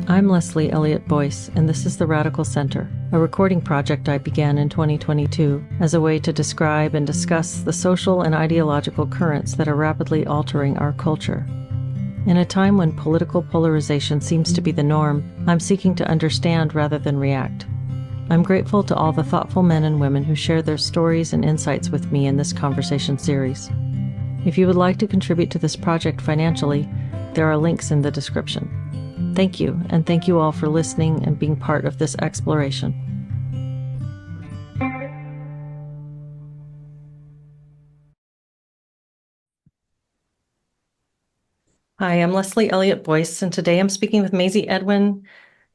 I'm Leslie Elliott Boyce, and this is The Radical Center, a recording project I began in 2022 as a way to describe and discuss the social and ideological currents that are rapidly altering our culture. In a time when political polarization seems to be the norm, I'm seeking to understand rather than react. I'm grateful to all the thoughtful men and women who share their stories and insights with me in this conversation series. If you would like to contribute to this project financially, there are links in the description. Thank you, and thank you all for listening and being part of this exploration. Hi, I'm Leslie Elliott Boyce, and today I'm speaking with Mazy Edwin.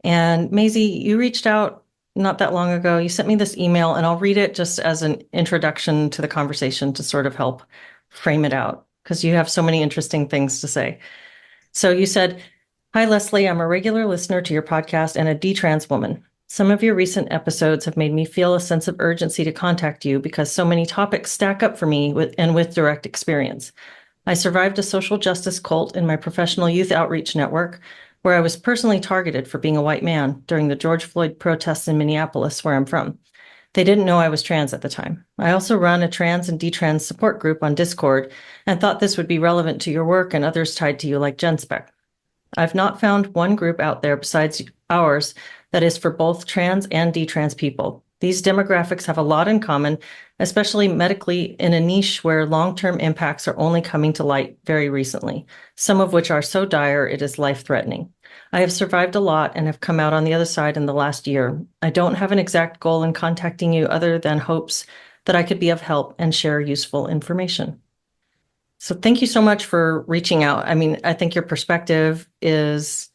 And Mazy, you reached out not that long ago. You sent me this email, and I'll read it just as an introduction to the conversation to sort of help frame it out, because you have so many interesting things to say. So you said, "Hi, Leslie, I'm a regular listener to your podcast and a detrans woman. Some of your recent episodes have made me feel a sense of urgency to contact you because so many topics stack up for me with direct experience. I survived a social justice cult in my professional youth outreach network, where I was personally targeted for being a white man during the George Floyd protests in Minneapolis, where I'm from. They didn't know I was trans at the time. I also run a trans and detrans support group on Discord and thought this would be relevant to your work and others tied to you like GenSpec. I've not found one group out there besides ours that is for both trans and detrans people. These demographics have a lot in common, especially medically in a niche where long-term impacts are only coming to light very recently, some of which are so dire it is life-threatening. I have survived a lot and have come out on the other side in the last year. I don't have an exact goal in contacting you other than hopes that I could be of help and share useful information." So thank you so much for reaching out. I mean, I think your perspective is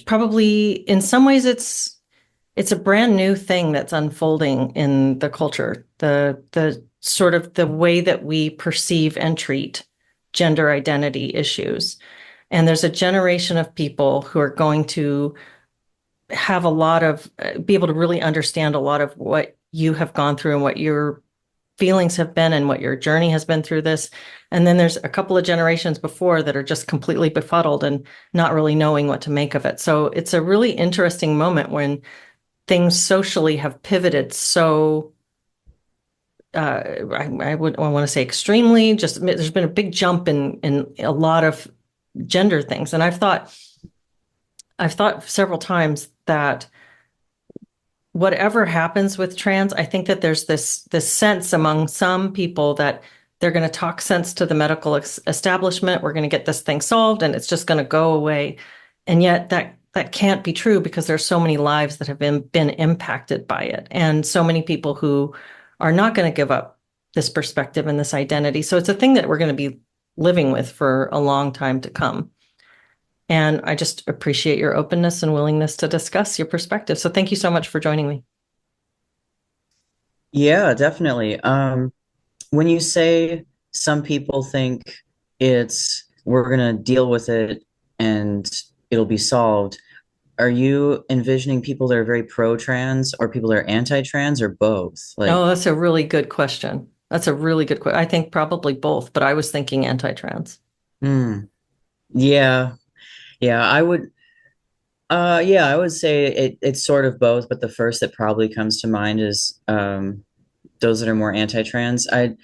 probably, in some ways, it's a brand new thing that's unfolding in the culture. The sort of the way that we perceive and treat gender identity issues. And there's a generation of people who are going to have a lot of, be able to really understand a lot of what you have gone through and what your feelings have been and what your journey has been through this. And then there's a couple of generations before that are just completely befuddled and not really knowing what to make of it. So it's a really interesting moment things socially have pivoted so I want to say extremely, just there's been a big jump in a lot of gender things. And I've thought several times that whatever happens with trans, I think that there's this sense among some people that they're going to talk sense to the medical establishment. We're going to get this thing solved and it's just going to go away. And yet that can't be true, because there's so many lives that have been impacted by it, and so many people who are not going to give up this perspective and this identity. So it's a thing that we're going to be living with for a long time to come. And I just appreciate your openness and willingness to discuss your perspective. So thank you so much for joining me. Yeah, definitely. When you say some people think we're gonna deal with it and it'll be solved, are you envisioning people that are very pro-trans or people that are anti-trans or both? Oh, that's a really good question. That's a really good question. I think probably both, but I was thinking anti-trans. Yeah, yeah, I would say it's sort of both, but the first that probably comes to mind is those that are more anti-trans. I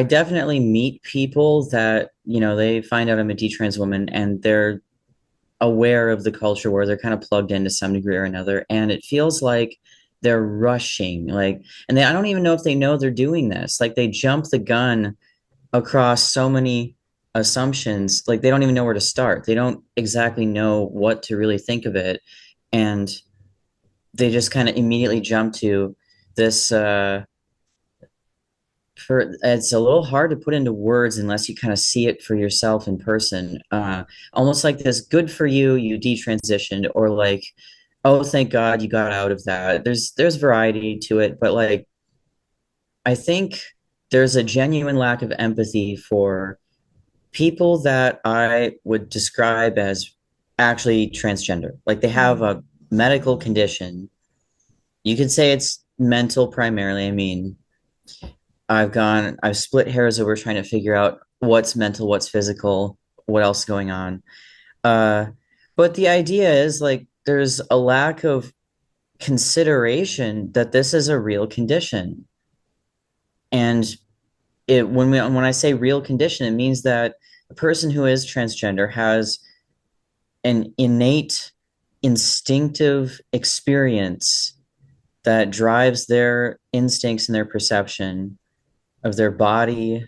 definitely meet people that, they find out I'm a detrans woman and they're aware of the culture where they're kind of plugged in to some degree or another. And it feels like they're rushing, and I don't even know if they know they're doing this. Like they jump the gun across so many assumptions, like they don't even know where to start. They don't exactly know what to really think of it. And they just kind of immediately jump to this, it's a little hard to put into words unless you kind of see it for yourself in person. Almost like this, good for you, you detransitioned, or like, oh, thank God you got out of that. There's variety to it, but like I think there's a genuine lack of empathy for people that I would describe as actually transgender. Like they have a medical condition. You could say it's mental primarily. I mean, I've split hairs over trying to figure out what's mental, what's physical, what else is going on. But the idea is like there's a lack of consideration that this is a real condition. And when I say real condition, it means that a person who is transgender has an innate instinctive experience that drives their instincts and their perception of their body,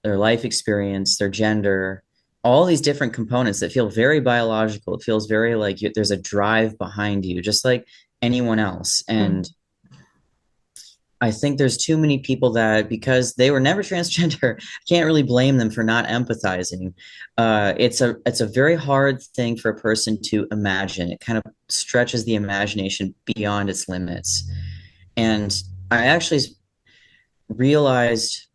their life experience, their gender, all these different components that feel very biological. It feels very like there's a drive behind you, just like anyone else. And Mm. I think there's too many people that because they were never transgender, can't really blame them for not empathizing. It's a very hard thing for a person to imagine. It kind of stretches the imagination beyond its limits. And I actually realized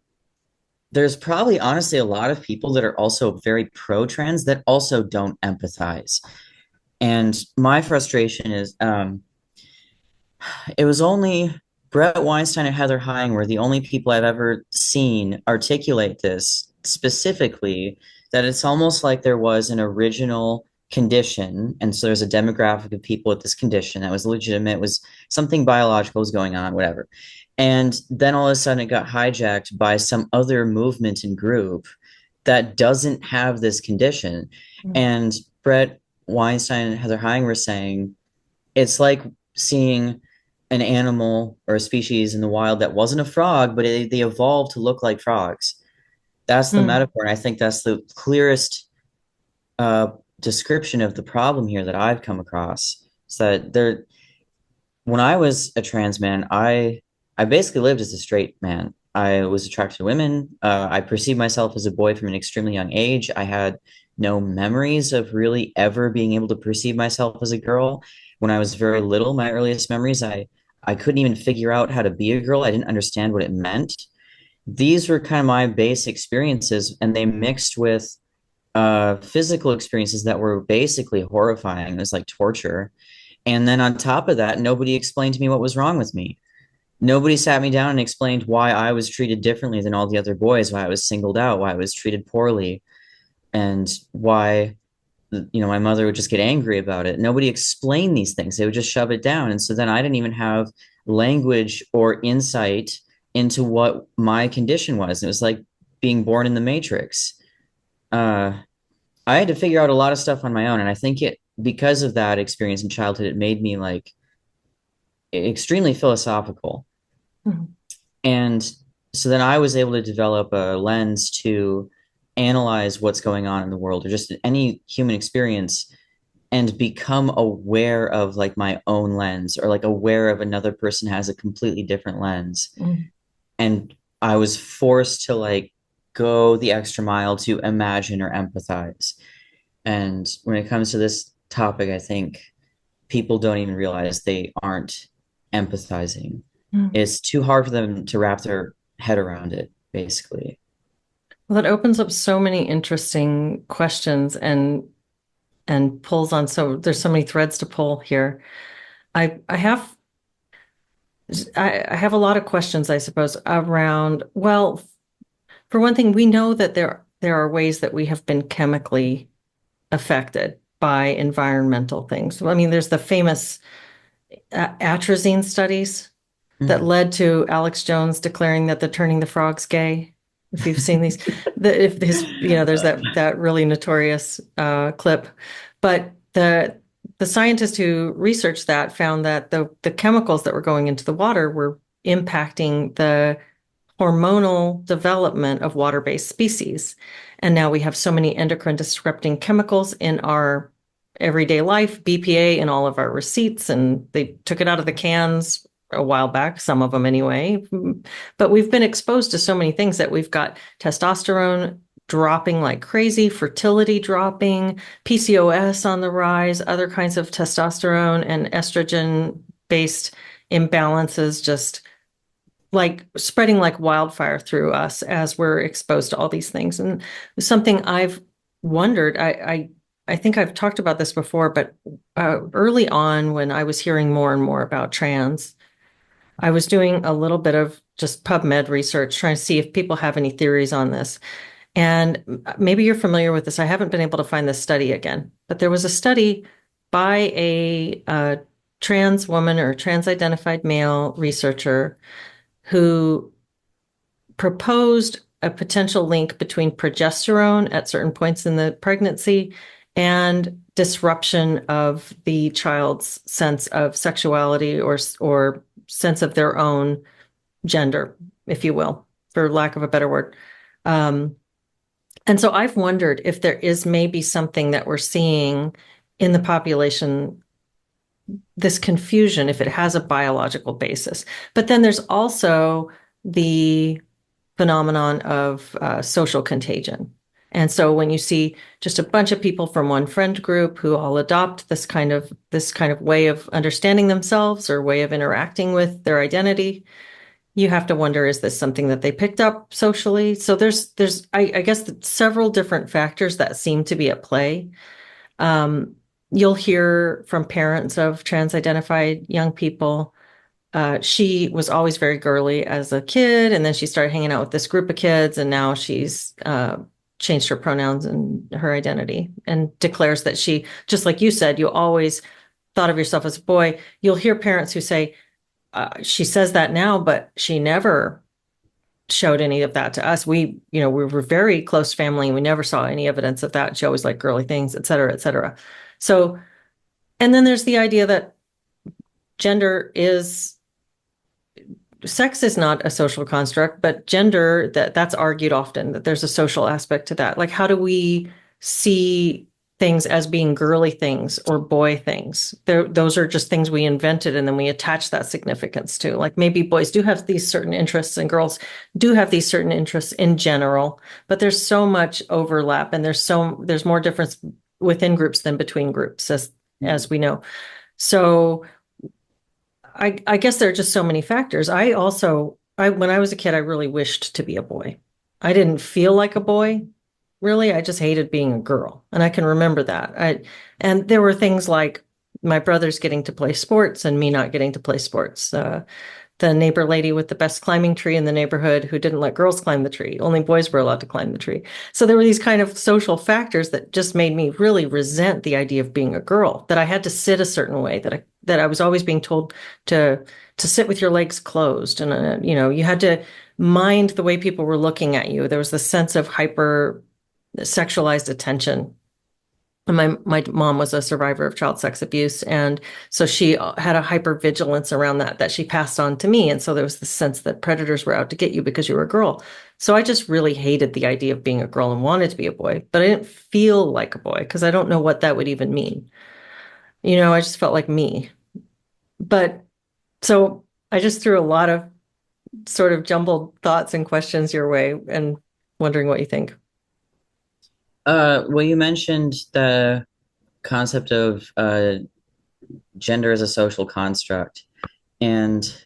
there's probably honestly a lot of people that are also very pro-trans that also don't empathize. And my frustration is it was only Brett Weinstein and Heather Heying were the only people I've ever seen articulate this specifically, that it's almost like there was an original condition. And so there's a demographic of people with this condition that was legitimate, it was something biological was going on, whatever. And then all of a sudden it got hijacked by some other movement and group that doesn't have this condition. Mm. And Brett Weinstein and Heather Heying were saying it's like seeing an animal or a species in the wild that wasn't a frog, but they evolved to look like frogs. That's the Mm. metaphor. And I think that's the clearest uh, description of the problem here that I've come across. Is that when I was a trans man, I basically lived as a straight man. I was attracted to women. I perceived myself as a boy from an extremely young age. I had no memories of really ever being able to perceive myself as a girl. When I was very little, my earliest memories, I couldn't even figure out how to be a girl. I didn't understand what it meant. These were kind of my base experiences, and they mixed with physical experiences that were basically horrifying. It was like torture. And then on top of that, nobody explained to me what was wrong with me. Nobody sat me down and explained why I was treated differently than all the other boys, why I was singled out, why I was treated poorly, and why, my mother would just get angry about it. Nobody explained these things. They would just shove it down. And so then I didn't even have language or insight into what my condition was. It was like being born in the Matrix. Uh, I had to figure out a lot of stuff on my own. And I think because of that experience in childhood, it made me like extremely philosophical. Mm. And so then I was able to develop a lens to analyze what's going on in the world or just any human experience and become aware of like my own lens or like aware of another person has a completely different lens. Mm. And I was forced to like go the extra mile to imagine or empathize. And when it comes to this topic, I think people don't even realize they aren't empathizing. Mm. It's too hard for them to wrap their head around it, basically. Well, that opens up so many interesting questions and pulls on there's so many threads to pull here. I have I have a lot of questions, I suppose, around, well, for one thing, we know that there are ways that we have been chemically affected by environmental things. I mean, there's the famous atrazine studies that Mhm. led to Alex Jones declaring that the turning the frogs gay. If you've seen these, if his, there's that really notorious clip, but the scientist who researched that found that the chemicals that were going into the water were impacting the hormonal development of water-based species. And now we have so many endocrine disrupting chemicals in our everyday life, BPA in all of our receipts, and they took it out of the cans a while back, some of them anyway. But we've been exposed to so many things that we've got testosterone dropping like crazy, fertility dropping, PCOS on the rise, other kinds of testosterone and estrogen based imbalances just like spreading like wildfire through us as we're exposed to all these things. And something I've wondered, I think I've talked about this before, but early on when I was hearing more and more about trans, I was doing a little bit of just PubMed research, trying to see if people have any theories on this. And maybe you're familiar with this. I haven't been able to find this study again, but there was a study by a trans woman or trans identified male researcher who proposed a potential link between progesterone at certain points in the pregnancy and disruption of the child's sense of sexuality or sense of their own gender, if you will, for lack of a better word. Um, and so I've wondered if there is maybe something that we're seeing in the population, this confusion, if it has a biological basis. But then there's also the phenomenon of social contagion. And so when you see just a bunch of people from one friend group who all adopt this kind of way of understanding themselves or way of interacting with their identity, you have to wonder, is this something that they picked up socially? So I guess several different factors that seem to be at play. You'll hear from parents of trans-identified young people. She was always very girly as a kid, and then she started hanging out with this group of kids, and now she's changed her pronouns and her identity and declares that she, just like you said, you always thought of yourself as a boy. You'll hear parents who say, she says that now, but she never showed any of that to us. We were very close family and we never saw any evidence of that. She always liked girly things, et cetera, et cetera. So, and then there's the idea that gender is sex is not a social construct, but gender, that's argued often, that there's a social aspect to that. Like, how do we see things as being girly things or boy things? Those are just things we invented and then we attach that significance to. Like, maybe boys do have these certain interests and girls do have these certain interests in general, but there's so much overlap and there's more difference within groups than between groups, as we know. So I guess there are just so many factors. When I was a kid, I really wished to be a boy. I didn't feel like a boy, really. I just hated being a girl. And I can remember that. And there were things like my brothers getting to play sports and me not getting to play sports. The neighbor lady with the best climbing tree in the neighborhood who didn't let girls climb the tree. Only boys were allowed to climb the tree. So there were these kind of social factors that just made me really resent the idea of being a girl, that I had to sit a certain way, that I was always being told to sit with your legs closed. And, you had to mind the way people were looking at you. There was this sense of hyper sexualized attention. And my mom was a survivor of child sex abuse. And so she had a hypervigilance around that she passed on to me. And so there was this sense that predators were out to get you because you were a girl. So I just really hated the idea of being a girl and wanted to be a boy, but I didn't feel like a boy because I don't know what that would even mean. I just felt like me. But so I just threw a lot of sort of jumbled thoughts and questions your way and wondering what you think. Well, you mentioned the concept of gender as a social construct, and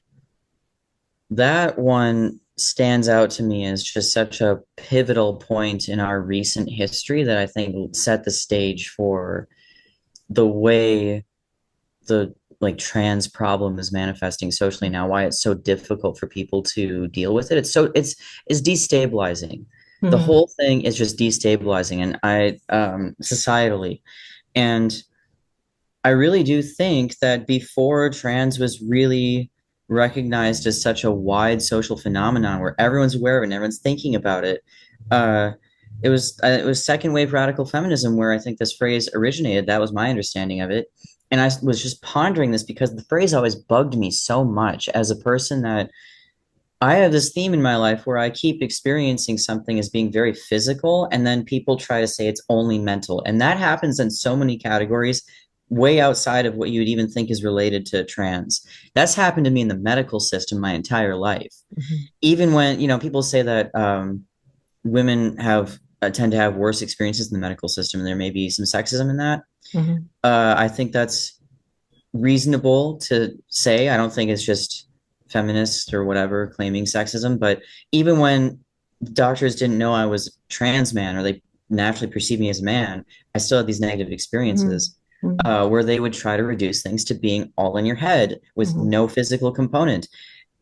that one stands out to me as just such a pivotal point in our recent history that I think set the stage for the way the trans problem is manifesting socially now, why it's so difficult for people to deal with it. It's destabilizing. The Mhm. whole thing is just destabilizing, and societally. And I really do think that before trans was really recognized as such a wide social phenomenon where everyone's aware of it and everyone's thinking about it, uh, it was second wave radical feminism where I think this phrase originated. That was my understanding of it. And I was just pondering this because the phrase always bugged me so much as a person that I have this theme in my life where I keep experiencing something as being very physical, and then people try to say it's only mental. And that happens in so many categories, way outside of what you would even think is related to trans. That's happened to me in the medical system my entire life. Mhm. Even when, people say that women tend to have worse experiences in the medical system, and there may be some sexism in that. Mhm. I think that's reasonable to say. I don't think it's just feminists or whatever claiming sexism, but even when doctors didn't know I was a trans man or they naturally perceived me as a man, I still had these negative Mhm. experiences Mhm. where they would try to reduce things to being all in your head with Mhm. no physical component.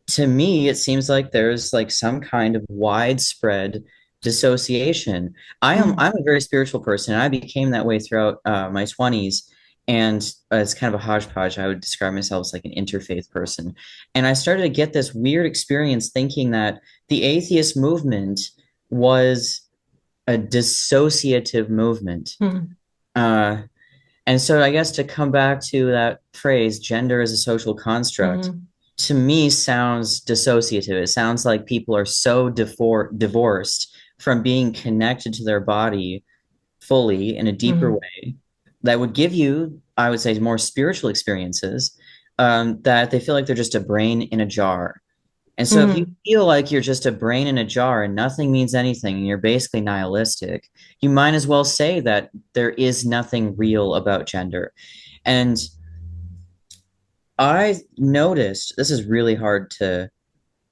To me, it seems like there's like some kind of widespread dissociation. I'm a very spiritual person. I became that way throughout my 20s. And it's kind of a hodgepodge. I would describe myself as like an interfaith person. And I started to get this weird experience thinking that the atheist movement was a dissociative movement. Mm, Uh, and so I guess to come back to that phrase, gender is a social construct, mm, to me sounds dissociative. It sounds like people are so divorced from being connected to their body fully in a deeper mm, way that would give you, I would say, more spiritual experiences, that they feel like they're just a brain in a jar. And so if you mm. feel like you're just a brain in a jar and nothing means anything and you're basically nihilistic, you might as well say that there is nothing real about gender. And I noticed this is really hard to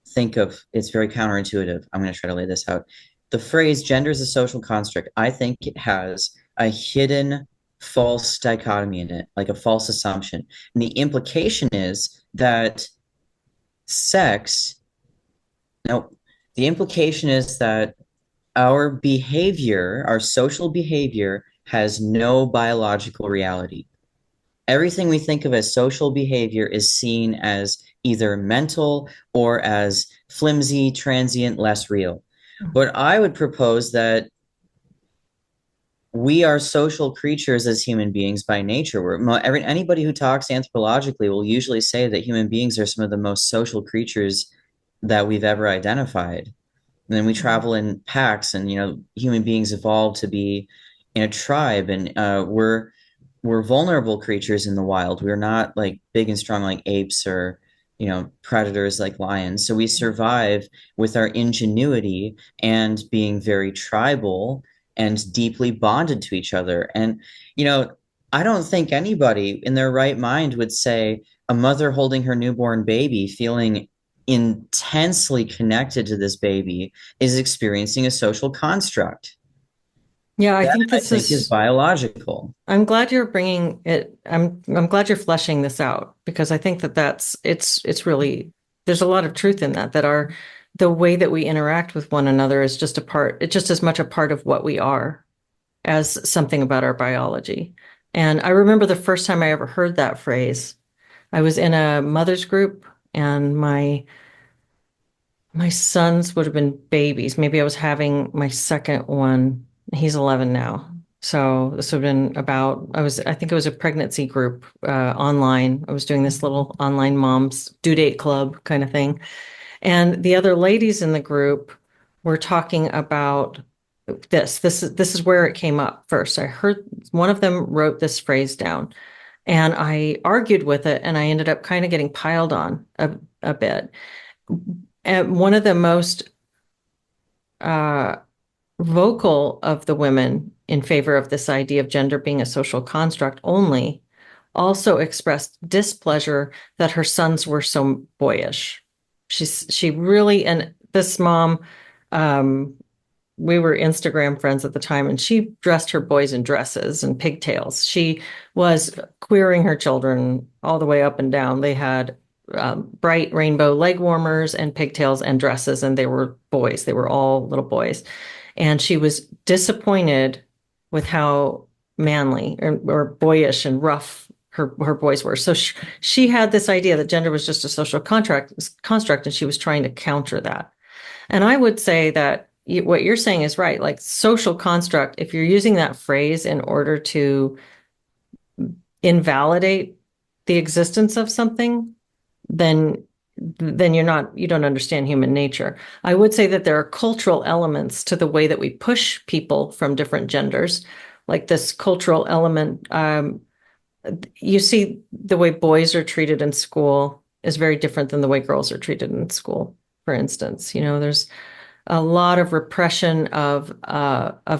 think of. It's very counterintuitive. I'm going to try to lay this out. The phrase gender is a social construct, I think it has a hidden false dichotomy in it, like a false assumption. And the implication is that sex, no, the implication is that our behavior, our social behavior, has no biological reality. Everything we think of as social behavior is seen as either mental or as flimsy, transient, less real. But I would propose that we are social creatures as human beings by nature. Anybody who talks anthropologically will usually say that human beings are some of the most social creatures that we've ever identified. And then we travel in packs, and human beings evolved to be in a tribe, and we're vulnerable creatures in the wild. We're not like big and strong like apes or predators like lions. So we survive with our ingenuity and being very tribal and deeply bonded to each other. And I don't think anybody in their right mind would say a mother holding her newborn baby, feeling intensely connected to this baby, is experiencing a social construct. Yeah, I That think I this think is is, biological. I'm glad you're bringing it. I'm glad you're fleshing this out because I think that it's really, there's a lot of truth in that, that the way that we interact with one another is just a part, it's just as much a part of what we are as something about our biology. And I remember the first time I ever heard that phrase, I was in a mother's group and my sons would have been babies. Maybe I was having my second one. He's 11 now. So this would have been I think it was a pregnancy group online. I was doing this little online moms due date club kind of thing. And the other ladies in the group were talking about this. This is where it came up first. I heard one of them wrote this phrase down and I argued with it and I ended up kind of getting piled on a bit. And one of the most uh, vocal of the women in favor of this idea of gender being a social construct only also expressed displeasure that her sons were so boyish. She really, and this mom, um, we were Instagram friends at the time, and she dressed her boys in dresses and pigtails. She was queering her children all the way up and down. They had bright rainbow leg warmers and pigtails and dresses, and they were boys. They were all little boys. And she was disappointed with how manly or boyish and rough her boys were. So she had this idea that gender was just a social construct, and she was trying to counter that. And I would say that what you're saying is right. Like social construct, if you're using that phrase in order to invalidate the existence of something, then you don't understand human nature. I would say that there are cultural elements to the way that we push people from different genders, like this cultural element. You see the way boys are treated in school is very different than the way girls are treated in school, for instance. There's a lot of repression of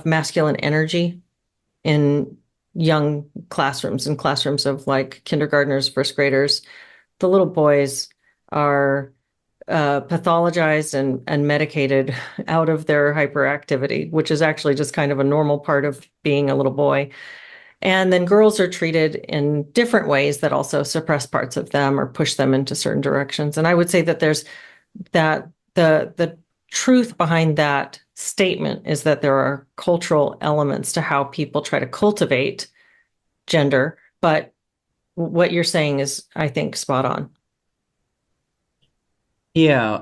masculine energy in young classrooms, in classrooms of like kindergartners, first graders. The little boys are pathologized and medicated out of their hyperactivity, which is actually just kind of a normal part of being a little boy. And then girls are treated in different ways that also suppress parts of them or push them into certain directions. And I would say that there's that the truth behind that statement is that there are cultural elements to how people try to cultivate gender, but what you're saying is, I think, spot on. Yeah.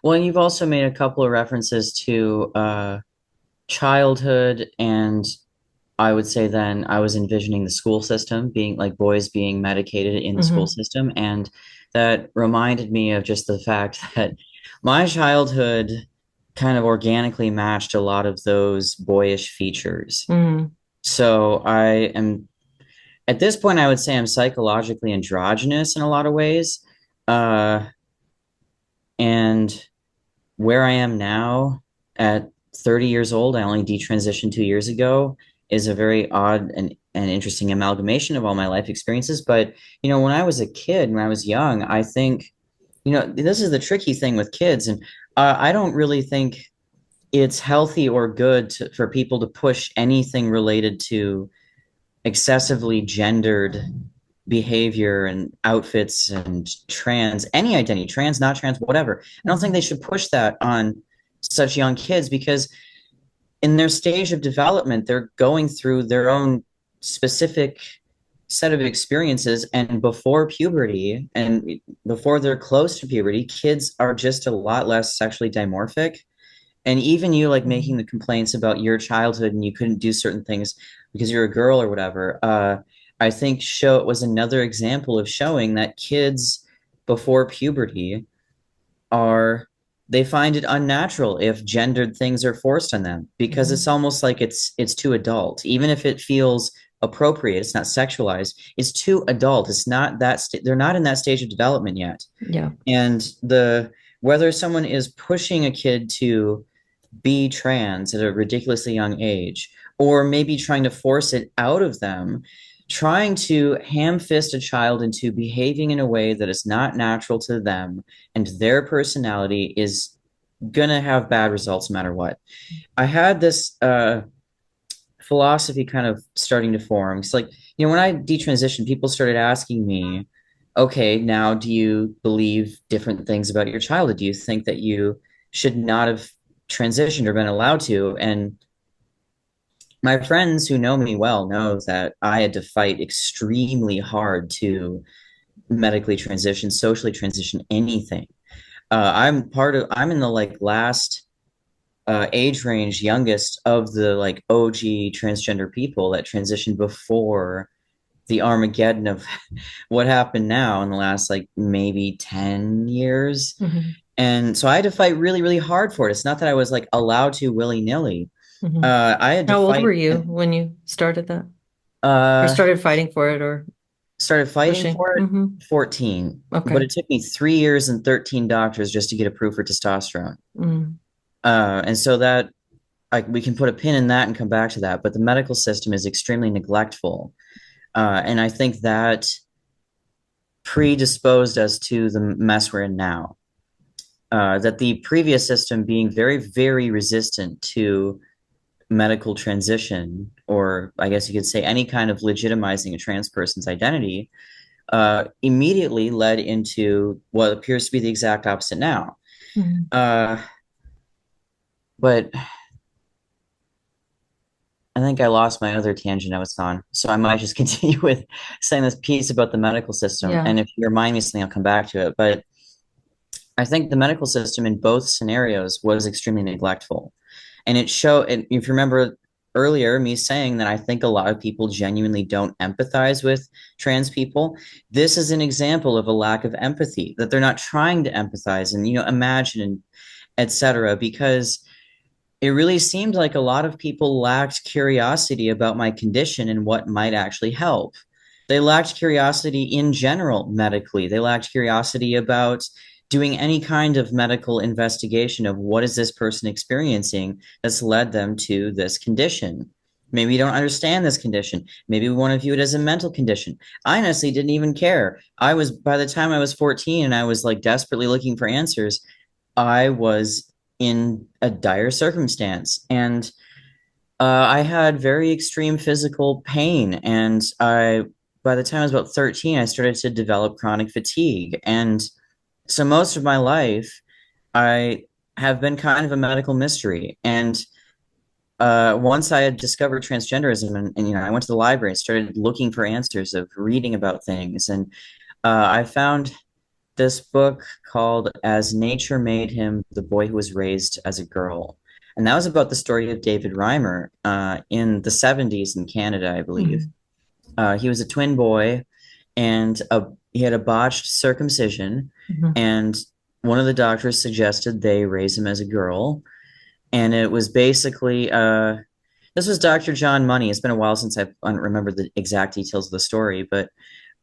Well, and you've also made a couple of references to childhood, and I would say then I was envisioning the school system being like boys being medicated in the school Hmm. system. And that reminded me of just the fact that my childhood kind of organically matched a lot of those boyish features. Hmm. So I am, at this point, I would say I'm psychologically androgynous in a lot of ways. Uh, and where I am now at 30 years old, I only detransitioned 2 years ago, is a very odd and interesting amalgamation of all my life experiences. But, when I was a kid, when I was young, I think, this is the tricky thing with kids. And I don't really think it's healthy or good for people to push anything related to excessively gendered behavior and outfits and any identity, trans, not trans, whatever. I don't think they should push that on such young kids because in their stage of development, they're going through their own specific set of experiences. And before puberty and before they're close to puberty, kids are just a lot less sexually dimorphic. And even you like making the complaints about your childhood and you couldn't do certain things because you're a girl or whatever, I think show it was another example of showing that kids before puberty are they find it unnatural if gendered things are forced on them because it's almost like it's too adult. Even if it feels appropriate, it's not sexualized. It's too adult. It's not they're not in that stage of development yet. Yeah. And the whether someone is pushing a kid to be trans at a ridiculously young age, or maybe trying to force it out of them, trying to ham fist a child into behaving in a way that is not natural to them and their personality is going to have bad results no matter what. I had this philosophy kind of starting to form. It's like, when I detransitioned, people started asking me, okay, now do you believe different things about your childhood? Do you think that you should not have transitioned or been allowed to? And my friends who know me well know that I had to fight extremely hard to medically transition, socially transition, anything. I'm in the like last age range, youngest of the like OG transgender people that transitioned before the Armageddon of what happened now in the last like maybe 10 years. Hmm. And so I had to fight really, really hard for it. It's not that I was like allowed to willy-nilly. Hmm. I had to How old were fight you when you started that or uh started fighting for it or started fighting pushing? for it Hmm. 14, but Okay. it took me 3 years and 13 doctors just to get approved for testosterone. Mm. And so that we can put a pin in that and come back to that. But the medical system is extremely neglectful. And I think that predisposed us to the mess we're in now. That the previous system being very, very resistant to medical transition, or I guess you could say any kind of legitimizing a trans person's identity, immediately led into what appears to be the exact opposite now. Mm. Uh, but I think I lost my other tangent I was on. So I might just continue with saying this piece about the medical system. Yeah. And if you remind me something, I'll come back to it. But I think the medical system in both scenarios was extremely neglectful. And and if you remember earlier, me saying that I think a lot of people genuinely don't empathize with trans people. This is an example of a lack of empathy, that they're not trying to empathize and, imagine and etc. Because it really seemed like a lot of people lacked curiosity about my condition and what might actually help. They lacked curiosity in general medically. They lacked curiosity about doing any kind of medical investigation of what is this person experiencing that's led them to this condition. Maybe you don't understand this condition. Maybe we want to view it as a mental condition. I honestly didn't even care. By the time I was 14 and I was like desperately looking for answers, I was in a dire circumstance. And I had very extreme physical pain. And by the time I was about 13, I started to develop chronic fatigue. And so most of my life, I have been kind of a medical mystery. And once I had discovered transgenderism, and I went to the library and started looking for answers of reading about things, and I found this book called As Nature Made Him, the Boy Who Was Raised as a Girl. And that was about the story of David Reimer in the 70s in Canada, I believe. Mhm. He was a twin boy, and he had a botched circumcision, Mhm. and one of the doctors suggested they raise him as a girl. And it was basically this was Dr. John Money. It's been a while since I remember the exact details of the story, but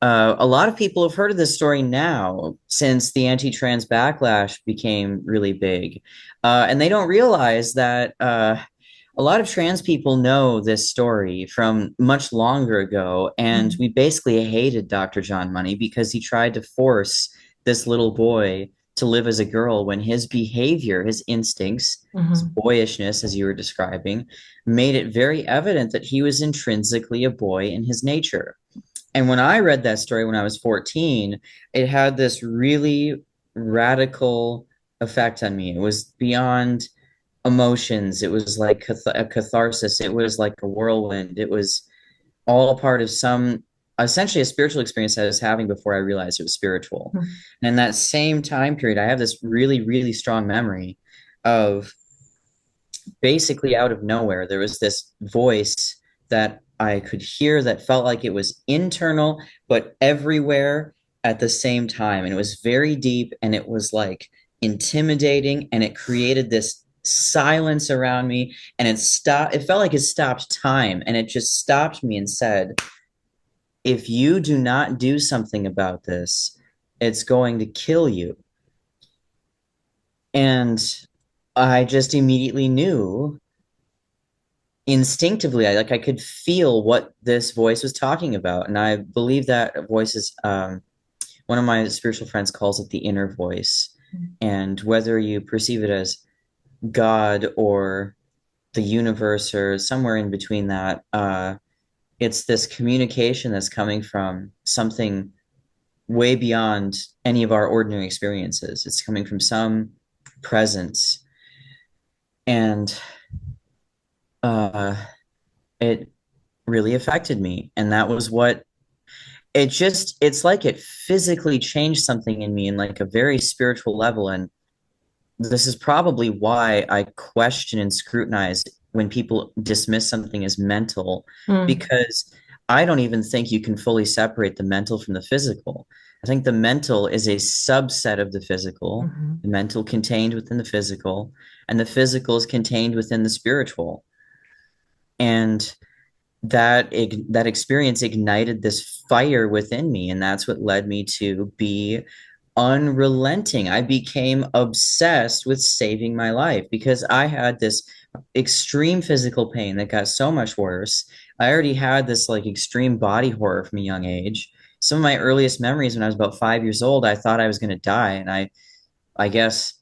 a lot of people have heard of this story now since the anti-trans backlash became really big. And they don't realize that a lot of trans people know this story from much longer ago. And Mhm. we basically hated Dr. John Money because he tried to force this little boy to live as a girl when his behavior, his instincts, his Mhm. boyishness, as you were describing, made it very evident that he was intrinsically a boy in his nature. And when I read that story when I was 14, it had this really radical effect on me. It was beyond emotions. It was like a catharsis. It was like a whirlwind. It was all part of some, essentially a spiritual experience I was having before I realized it was spiritual. Mhm. And in that same time period, I have this really, really strong memory of basically out of nowhere, there was this voice that I could hear that felt like it was internal, but everywhere at the same time. And it was very deep and it was like intimidating and it created this silence around me and it felt like it stopped time and it just stopped me and said, if you do not do something about this, it's going to kill you. And I just immediately knew instinctively I could feel what this voice was talking about, and I believe that voice is one of my spiritual friends calls it the inner voice. And whether you perceive it as God or the universe or somewhere in between that, it's this communication that's coming from something way beyond any of our ordinary experiences. It's coming from some presence, and uh, it really affected me. And that was what it's like it physically changed something in me in like a very spiritual level. And this is probably why I question and scrutinize when people dismiss something as mental, Mhm. because I don't even think you can fully separate the mental from the physical. I think the mental is a subset of the physical, Mhm. the mental contained within the physical, and the physical is contained within the spiritual. And that experience ignited this fire within me, and that's what led me to be unrelenting. I became obsessed with saving my life because I had this extreme physical pain that got so much worse. I already had this like extreme body horror from a young age. Some of my earliest memories when I was about 5 years old, I thought I was going to die, and I guess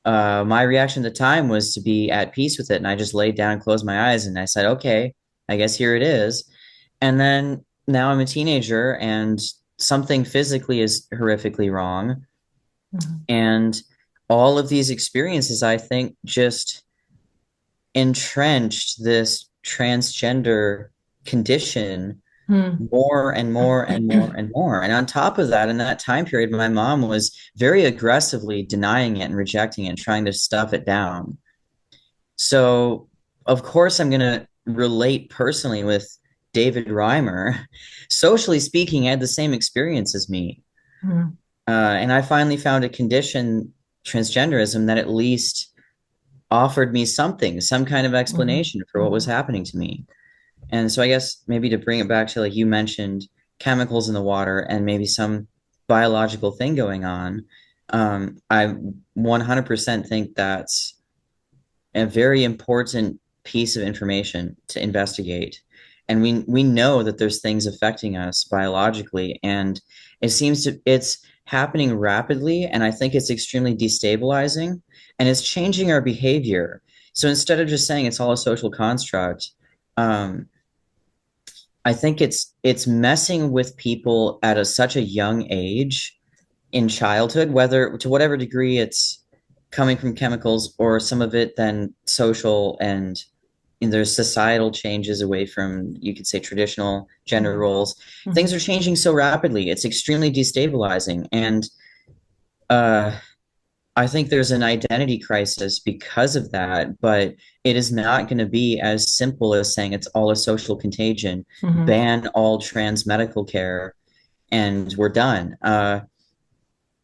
my reaction at the time was to be at peace with it. And I just laid down and closed my eyes and I said, okay, I guess here it is. And then now I'm a teenager and something physically is horrifically wrong. Mhm. And all of these experiences, I think, just entrenched this transgender condition Mhm. more and more and more and more. And on top of that, in that time period, my mom was very aggressively denying it and rejecting it and trying to stuff it down. So, of course, I'm going to relate personally with David Reimer. Socially speaking, I had the same experience as me. Mhm. And I finally found a condition, transgenderism, that at least offered me something, some kind of Mhm. explanation for what was Mhm. happening to me. And so I guess maybe to bring it back to like you mentioned chemicals in the water and maybe some biological thing going on. I 100% think that's a very important piece of information to investigate. And we know that there's things affecting us biologically, and it's happening rapidly, and I think it's extremely destabilizing, and it's changing our behavior. So instead of just saying it's all a social construct, um, I think it's messing with people at such a young age in childhood, whether to whatever degree it's coming from chemicals, or some of it then social, and there's societal changes away from, you could say, traditional gender roles. Things are Mhm. changing so rapidly. It's extremely destabilizing. And uh, I think there's an identity crisis because of that, but it is not going to be as simple as saying it's all a social contagion, Mhm. ban all trans medical care, and we're done.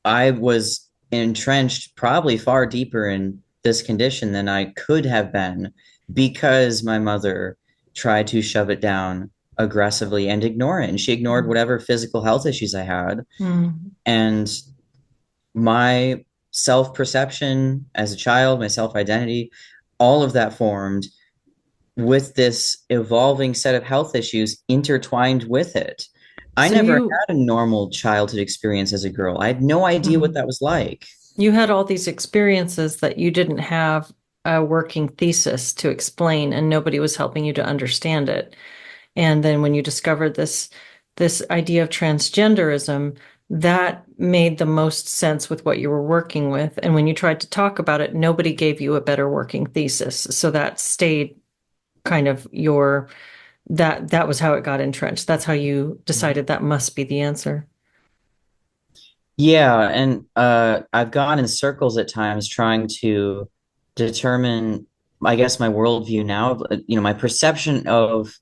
I was entrenched probably far deeper in this condition than I could have been because my mother tried to shove it down aggressively and ignore it. And she ignored Mhm. whatever physical health issues I had. Mhm. And my self perception as a child, my self identity, all of that formed with this evolving set of health issues intertwined with it. I So never you, had a normal childhood experience as a girl. I had no idea what Mhm. that was like. You had all these experiences that you didn't have a working thesis to explain, and nobody was helping you to understand it. And then when you discovered this idea of transgenderism, that made the most sense with what you were working with. And when you tried to talk about it, nobody gave you a better working thesis. So that stayed kind of your that was how it got entrenched. That's how you decided that must be the answer. Yeah, and I've gone in circles at times trying to determine, I guess, my worldview now, my perception of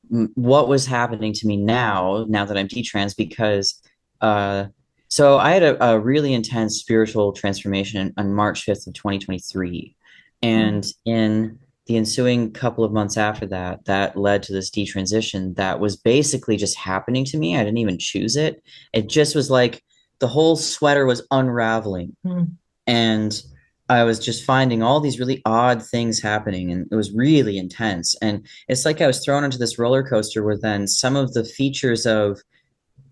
what was happening to me now that I'm detrans, because uh, so I had a really intense spiritual transformation on March 5th of 2023. And Mm, in the ensuing couple of months after that, that led to this detransition that was basically just happening to me. I didn't even choose it. It just was like the whole sweater was unraveling. mm, And I was just finding all these really odd things happening, and it was really intense. And it's like I was thrown into this roller coaster where then some of the features of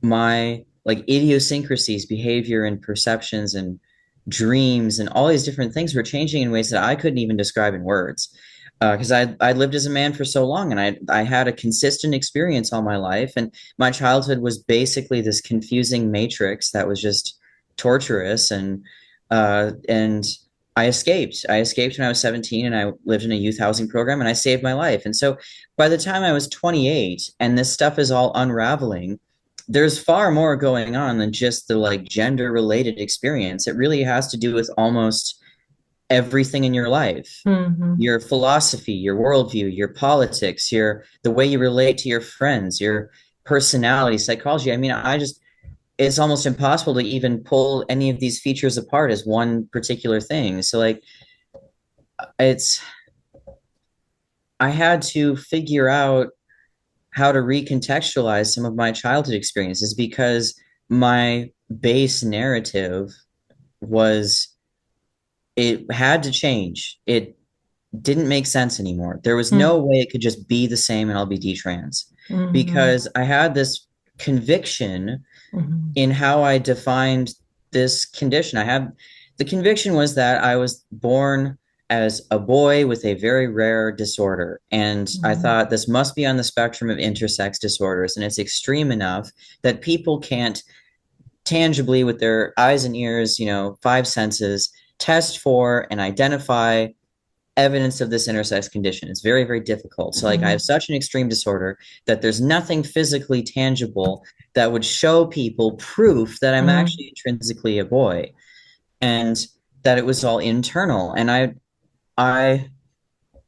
my like idiosyncrasies, behavior and perceptions and dreams and all these different things were changing in ways that I couldn't even describe in words. Because I lived as a man for so long, and I had a consistent experience all my life, and my childhood was basically this confusing matrix that was just torturous, and I escaped. I escaped when I was 17, and I lived in a youth housing program, and I saved my life. And so by the time I was 28 and this stuff is all unraveling, there's far more going on than just the like gender related experience. It really has to do with almost everything in your life. mhm, Your philosophy, your worldview, your politics, your the way you relate to your friends, your personality, psychology. I mean, I just it's almost impossible to even pull any of these features apart as one particular thing. So like it's I had to figure out how to recontextualize some of my childhood experiences because my base narrative was it had to change. It didn't make sense anymore. There was no mm, way it could just be the same and I'll be detrans mhm, because I had this conviction mhm, in how I defined this condition. I had the conviction was that I was born as a boy with a very rare disorder. And I mhm, thought this must be on the spectrum of intersex disorders. And it's extreme enough that people can't tangibly, with their eyes and ears, five senses, test for and identify evidence of this intersex condition. It's very, very difficult. So, like, I have mhm, such an extreme disorder that there's nothing physically tangible that would show people proof that I'm mhm, actually intrinsically a boy, and that it was all internal. And I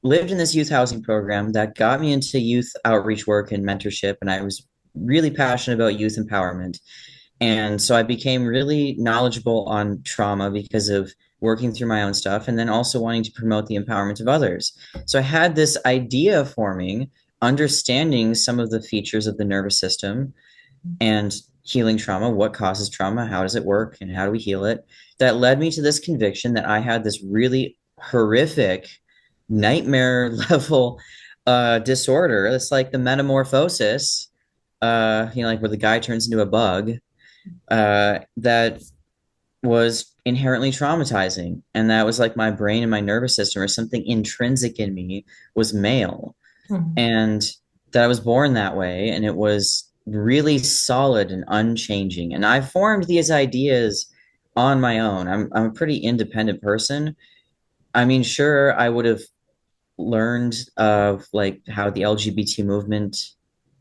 lived in this youth housing program that got me into youth outreach work and mentorship, and I was really passionate about youth empowerment. And so I became really knowledgeable on trauma because of working through my own stuff and then also wanting to promote the empowerment of others. So I had this idea forming, understanding some of the features of the nervous system and healing trauma, what causes trauma, how does it work, and how do we heal it, that led me to this conviction that I had this really horrific nightmare level disorder. It's like the metamorphosis, like where the guy turns into a bug, that was inherently traumatizing. And that was like my brain and my nervous system, or something intrinsic in me was male. mhm, And that I was born that way. And it was really solid and unchanging. And I formed these ideas on my own. I'm a pretty independent person. I mean, sure, I would have learned of like how the LGBT movement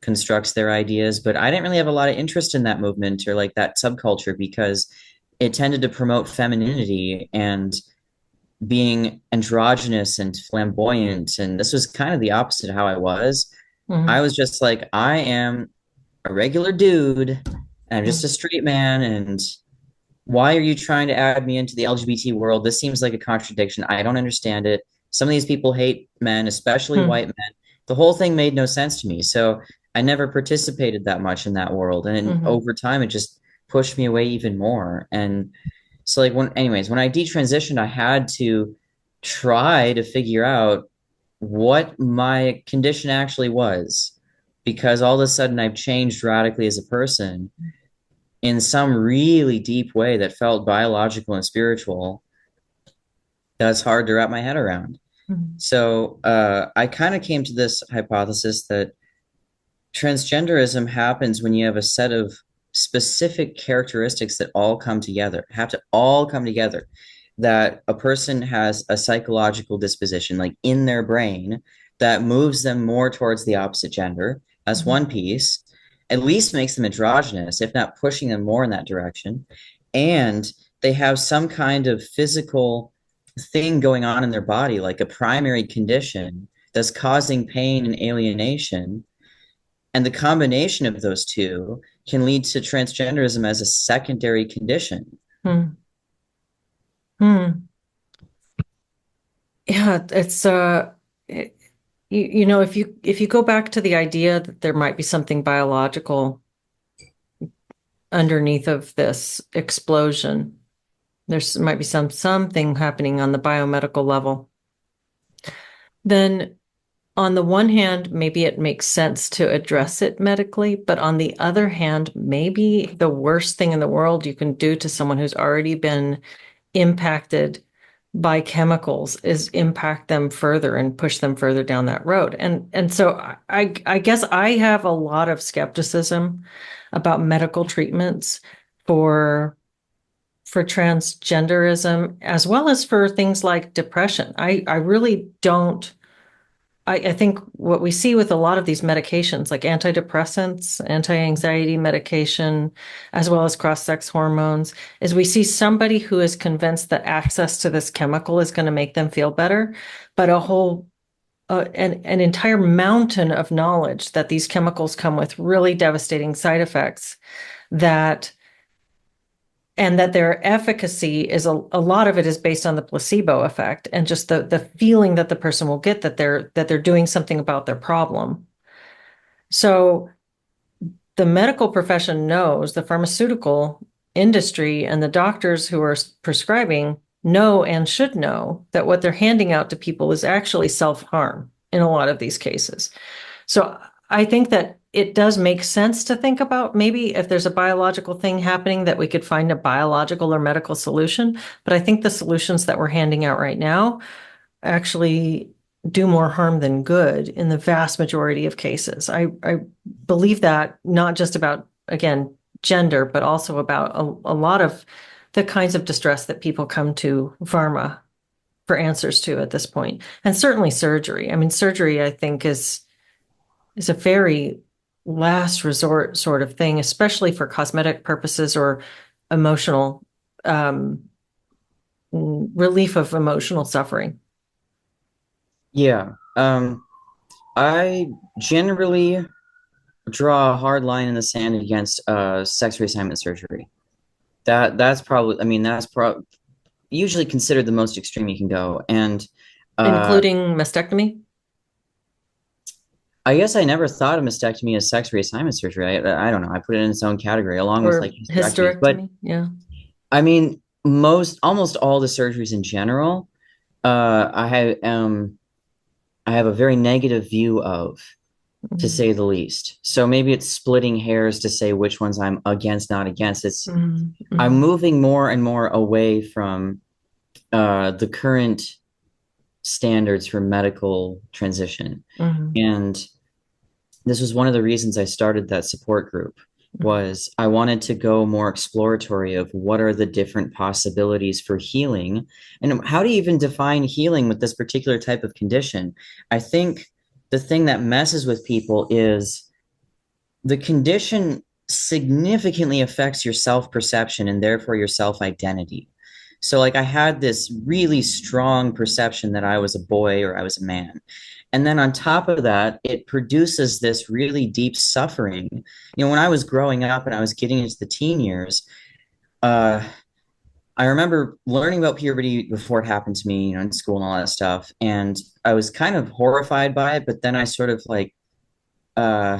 constructs their ideas, but I didn't really have a lot of interest in that movement or like that subculture because it tended to promote femininity and being androgynous and flamboyant. And this was kind of the opposite of how I was. I Mhm. was just like, I am a regular dude and I'm just a Mhm. straight man. And why are you trying to add me into the LGBT world? This seems like a contradiction. I don't understand it. Some of these people hate men, especially white Mhm. men. The whole thing made no sense to me. So I never participated that much in that world. And Mhm. over time, it just pushed me away even more. And so, like, when I detransitioned, I had to try to figure out what my condition actually was because all of a sudden I've changed radically as a person in some really deep way that felt biological and spiritual that's hard to wrap my head around. Mhm. So I kind of came to this hypothesis that transgenderism happens when you have a set of specific characteristics that all come together, have to all come together. That a person has a psychological disposition, like in their brain, that moves them more towards the opposite gender. That's one Mhm. piece, at least makes them androgynous, if not pushing them more in that direction. And they have some kind of physical thing going on in their body, like a primary condition that's causing pain and alienation, and the combination of those two can lead to transgenderism as a secondary condition. Mhm. Mhm. Yeah, it, if you go back to the idea that there might be something biological underneath of this explosion, there's might be something happening on the biomedical level, then on the one hand, maybe it makes sense to address it medically, but on the other hand, maybe the worst thing in the world you can do to someone who's already been impacted by chemicals is impact them further and push them further down that road. And so I guess I have a lot of skepticism about medical treatments for transgenderism as well as for things like depression. I really don't. I think what we see with a lot of these medications, like antidepressants, anti-anxiety medication, as well as cross-sex hormones, is we see somebody who is convinced that access to this chemical is going to make them feel better, but an entire mountain of knowledge that these chemicals come with really devastating side effects that and that their efficacy is a lot of it is based on the placebo effect and just the feeling that the person will get that they're doing something about their problem. So the medical profession knows, the pharmaceutical industry and the doctors who are prescribing know and should know that what they're handing out to people is actually self-harm in a lot of these cases. So I think that it does make sense to think about maybe if there's a biological thing happening that we could find a biological or medical solution. But I think the solutions that we're handing out right now actually do more harm than good in the vast majority of cases. I believe that not just about, again, gender, but also about a lot of the kinds of distress that people come to pharma for answers to at this point. And certainly surgery. I mean, surgery, I think, is a very last resort sort of thing, especially for cosmetic purposes or emotional um, relief of emotional suffering. Yeah. I generally draw a hard line in the sand against sex reassignment surgery. That's probably, I mean, that's usually considered the most extreme you can go. And uh, Including mastectomy I guess I never thought of mastectomy as sex reassignment surgery. I don't know. I put it in its own category along with like or hysterectomies. But hysterectomy. Yeah. I mean, almost all the surgeries in general, I I have a very negative view of, to Mm-hmm. say the least. So maybe it's splitting hairs to say which ones I'm against, not against. I'm Mm-hmm. moving more and more away from the current standards for medical transition. Mm-hmm. And this was one of the reasons I started that support group, was I wanted to go more exploratory of what are the different possibilities for healing and how do you even define healing with this particular type of condition. I think the thing that messes with people is the condition significantly affects your self-perception and therefore your self-identity. So like I had this really strong perception that I was a boy or I was a man. And then on top of that, it produces this really deep suffering. When I was growing up and I was getting into the teen years, uh, I remember learning about puberty before it happened to me, in school and all that stuff. And I was kind of horrified by it, but then I sort of like, uh,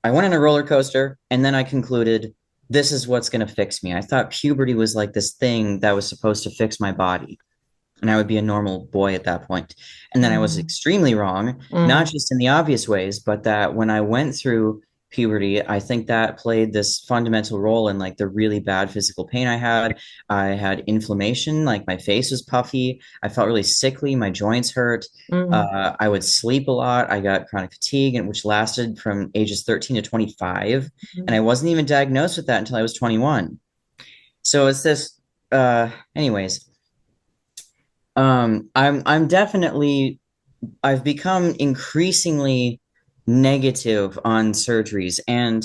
I went on a roller coaster and then I concluded this is what's going to fix me. I thought puberty was like this thing that was supposed to fix my body and I would be a normal boy at that point. And then I was Mm. extremely wrong, not Mm. just in the obvious ways, but that when I went through puberty, I think that played this fundamental role in like the really bad physical pain I had. I had inflammation, like my face was puffy. I felt really sickly. My joints hurt. Mm. I would sleep a lot. I got chronic fatigue, and which lasted from ages 13 to 25. And I wasn't even diagnosed with that until I was 21. So it's this, anyways, I'm definitely I've become increasingly negative on surgeries, and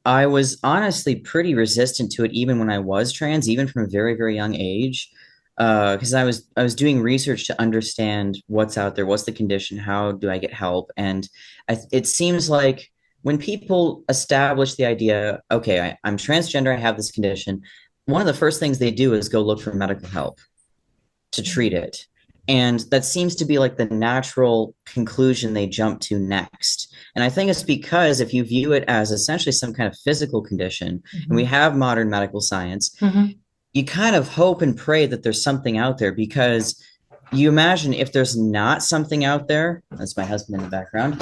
I was honestly pretty resistant to it even when I was trans, even from a very, very young age. Because I was doing research to understand what's out there, what's the condition, how do I get help, and it seems like when people establish the idea, okay, I'm transgender, I have this condition, one of the first things they do is go look for medical help to treat it. And that seems to be like the natural conclusion they jump to next. And I think it's because if you view it as essentially some kind of physical condition, and we Mhm. have modern medical science, Mhm. you kind of hope and pray that there's something out there because you imagine if there's not something out there, that's my husband in the background.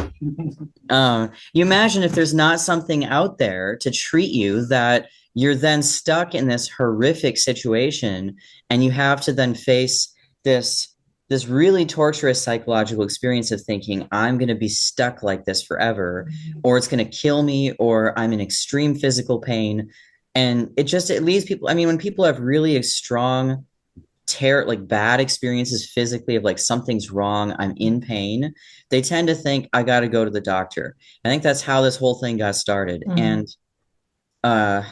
You imagine if there's not something out there to treat you, that you're then stuck in this horrific situation and you have to then face this this really torturous psychological experience of thinking I'm going to be stuck like this forever, or it's going to kill me, or I'm in extreme physical pain. And it leaves people, I mean, when people have really strong like bad experiences physically of like something's wrong, I'm in pain, they tend to think I got to go to the doctor. I think that's how this whole thing got started. Mhm. And uh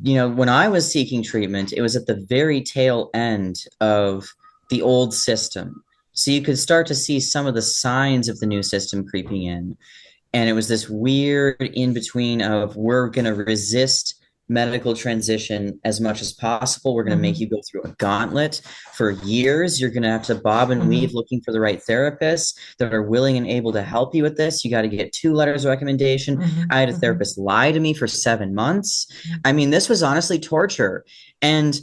when I was seeking treatment, it was at the very tail end of the old system. So you could start to see some of the signs of the new system creeping in. And it was this weird in between of we're going to resist medical transition as much as possible. We're going to make Mhm. you go through a gauntlet for years. You're going to have to bob and weave Mhm. looking for the right therapists that are willing and able to help you with this. You got to get 2 letters of recommendation. Mhm. I had a Mhm. therapist lie to me for 7 months. I mean, this was honestly torture. And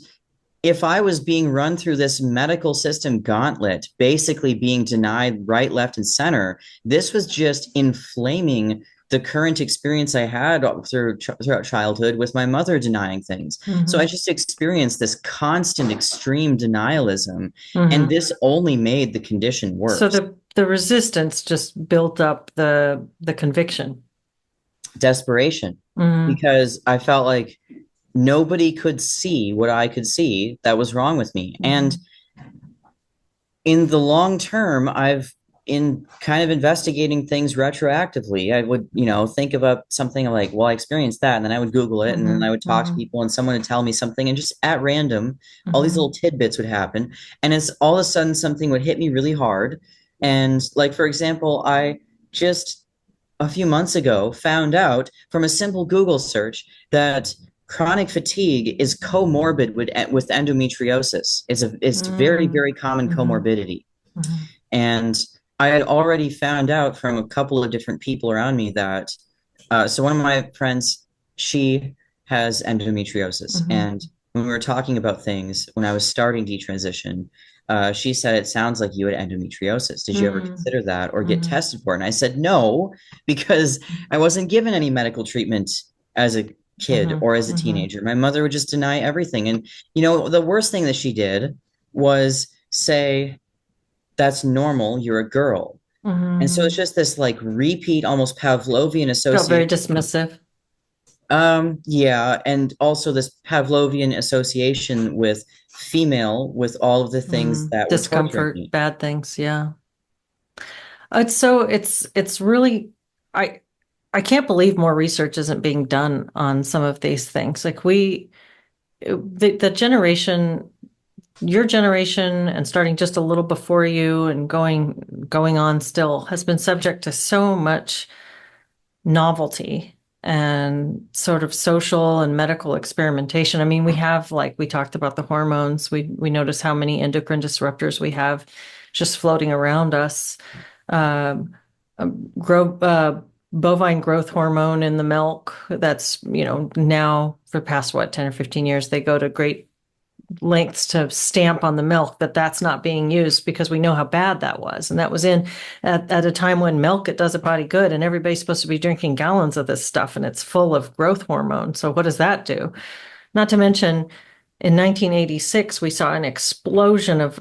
if I was being run through this medical system gauntlet, basically being denied right, left, and center, this was just inflaming the current experience I had throughout childhood with my mother denying things. So I Mhm. just experienced this constant extreme denialism, and Mhm. this only made the condition So worse. the resistance just built up the conviction. Desperation, Mhm. because I felt like nobody could see what I could see that was wrong with me. And Mhm. in the long term, I've in kind of investigating things retroactively. I would, think about something like, well, I experienced that, and then I would Google it, and then I Mhm. would talk to Mhm. people, and someone would tell me something, and just at random, all these little Mhm. tidbits would happen, and it's all of a sudden something would hit me really hard. And like for example, I just a few months ago found out from a simple Google search that chronic fatigue is comorbid with endometriosis. It's very, Mhm. very common Mhm. comorbidity. Mhm. And I had already found out from a couple of different people around me that, so one of my friends, she has endometriosis. Mhm. And when we were talking about things, when I was starting detransition, she said, it sounds like you had endometriosis. Did you ever Mhm. consider that or get Mhm. tested for it? And I said, no, because I wasn't given any medical treatment as a kid Mhm. or as a Mhm. teenager. My mother would just deny everything. And, the worst thing that she did was say, that's normal, you're a girl. And so it's Mhm. just this like repeat, almost Pavlovian Felt very association. dismissive. Yeah, and also this Pavlovian association with female with all of the things that were torturing Discomfort, me. bad things. Yeah. It's really I I can't believe more research isn't being done on some of these things. Like the generation, your generation, and starting just a little before you and going on still has been subject to so much novelty and sort of social and medical experimentation. I mean, we have, like we talked about the hormones. We notice how many endocrine disruptors we have just floating around us. Um, grow Bovine growth hormone in the milk. That's, now for the past, what, 10 or 15 years, they go to great lengths to stamp on the milk that that's not being used because we know how bad that was. And that was in at a time when milk, it does a body good, and everybody's supposed to be drinking gallons of this stuff, and it's full of growth hormone. So what does that do? Not to mention, in 1986, we saw an explosion of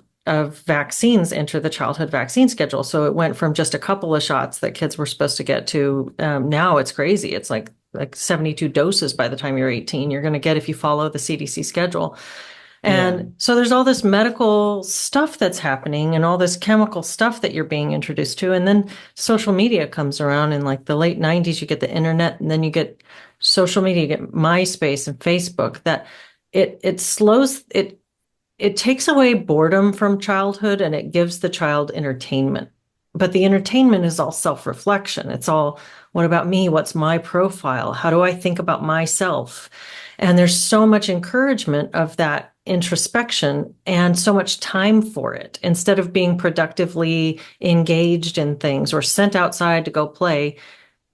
vaccines enter the childhood vaccine schedule. So it went from just a couple of shots that kids were supposed to get to, now it's crazy. It's like 72 doses by the time you're 18. You're going to get if you follow the CDC schedule. Yeah. And so there's all this medical stuff that's happening and all this chemical stuff that you're being introduced to. And then social media comes around in like the late 90s, you get the internet, and then you get social media, you get MySpace and Facebook, that it slows it takes away boredom from childhood and it gives the child entertainment. But the entertainment is all self-reflection. It's all, what about me? What's my profile? How do I think about myself? And there's so much encouragement of that introspection and so much time for it. Instead of being productively engaged in things or sent outside to go play,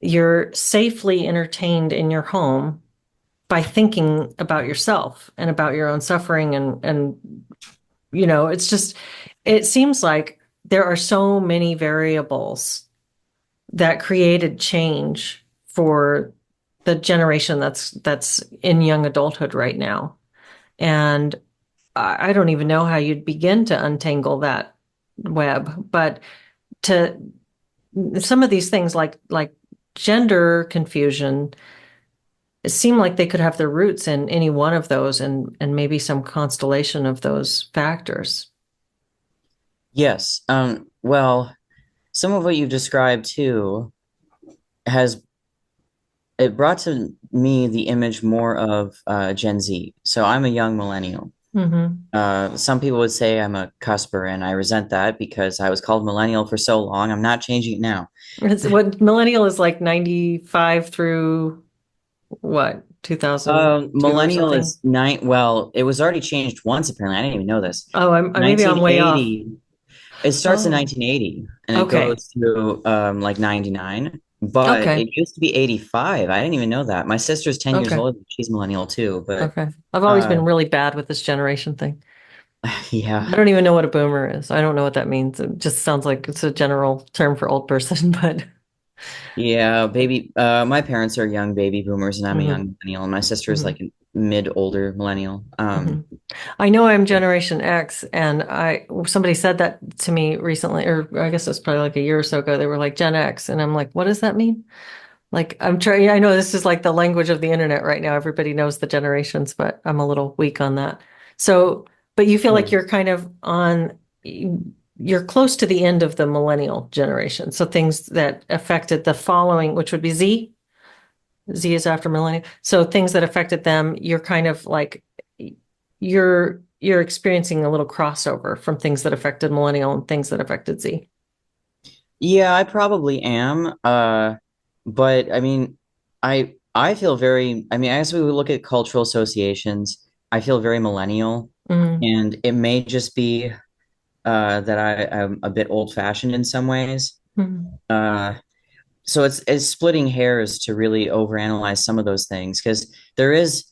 you're safely entertained in your home by thinking about yourself and about your own suffering and it's just, it seems like there are so many variables that created change for the generation that's in young adulthood right now. And I don't even know how you'd begin to untangle that web, but to some of these things like gender confusion, it seemed like they could have their roots in any one of those and maybe some constellation of those factors. Yes. Well, some of what you've described too has it brought to me the image more of Gen Z. So I'm a young millennial. Mm-hmm. Some people would say I'm a cusper, and I resent that because I was called millennial for so long. I'm not changing it now. It's what millennial is, like 95 through what, 2002 or Millennial something. is nine. Well, it was already changed once, apparently. I didn't even know this. Oh, maybe I'm way off. 1980. It starts in Oh, 1980 and it okay. goes through like 99, but Okay. it used to be 85. I didn't even know that. My sister's 10 years Okay. old. She's millennial too, but Okay. I've always uh been really bad with this generation thing. yeah. I don't even know what a boomer is. I don't know what that means. It just sounds like it's a general term for old person, but Yeah, baby. My parents are young baby boomers, and I'm a hmm young millennial, and my sister is hmm like a mid older millennial. hmm I know I'm Generation X, and somebody said that to me recently, or I guess it's probably like a year or so ago. They were like Gen X, and I'm like, what does that mean? Like, I'm trying, I know this is like the language of the internet right now. Everybody knows the generations, but I'm a little weak on that. So, but you feel Yeah. like you're kind of you're close to the end of the millennial generation. So things that affected the following, which would be Z. Z is after millennial. So things that affected them, you're kind of like you're experiencing a little crossover from things that affected millennial and things that affected Z. Yeah, I probably am. But I mean, I feel very, I mean, as we look at cultural associations, I feel very millennial, Mm, and it may just be that I'm a bit old fashioned in some ways. mm, Uh, so it's splitting hairs to really overanalyze some of those things because there is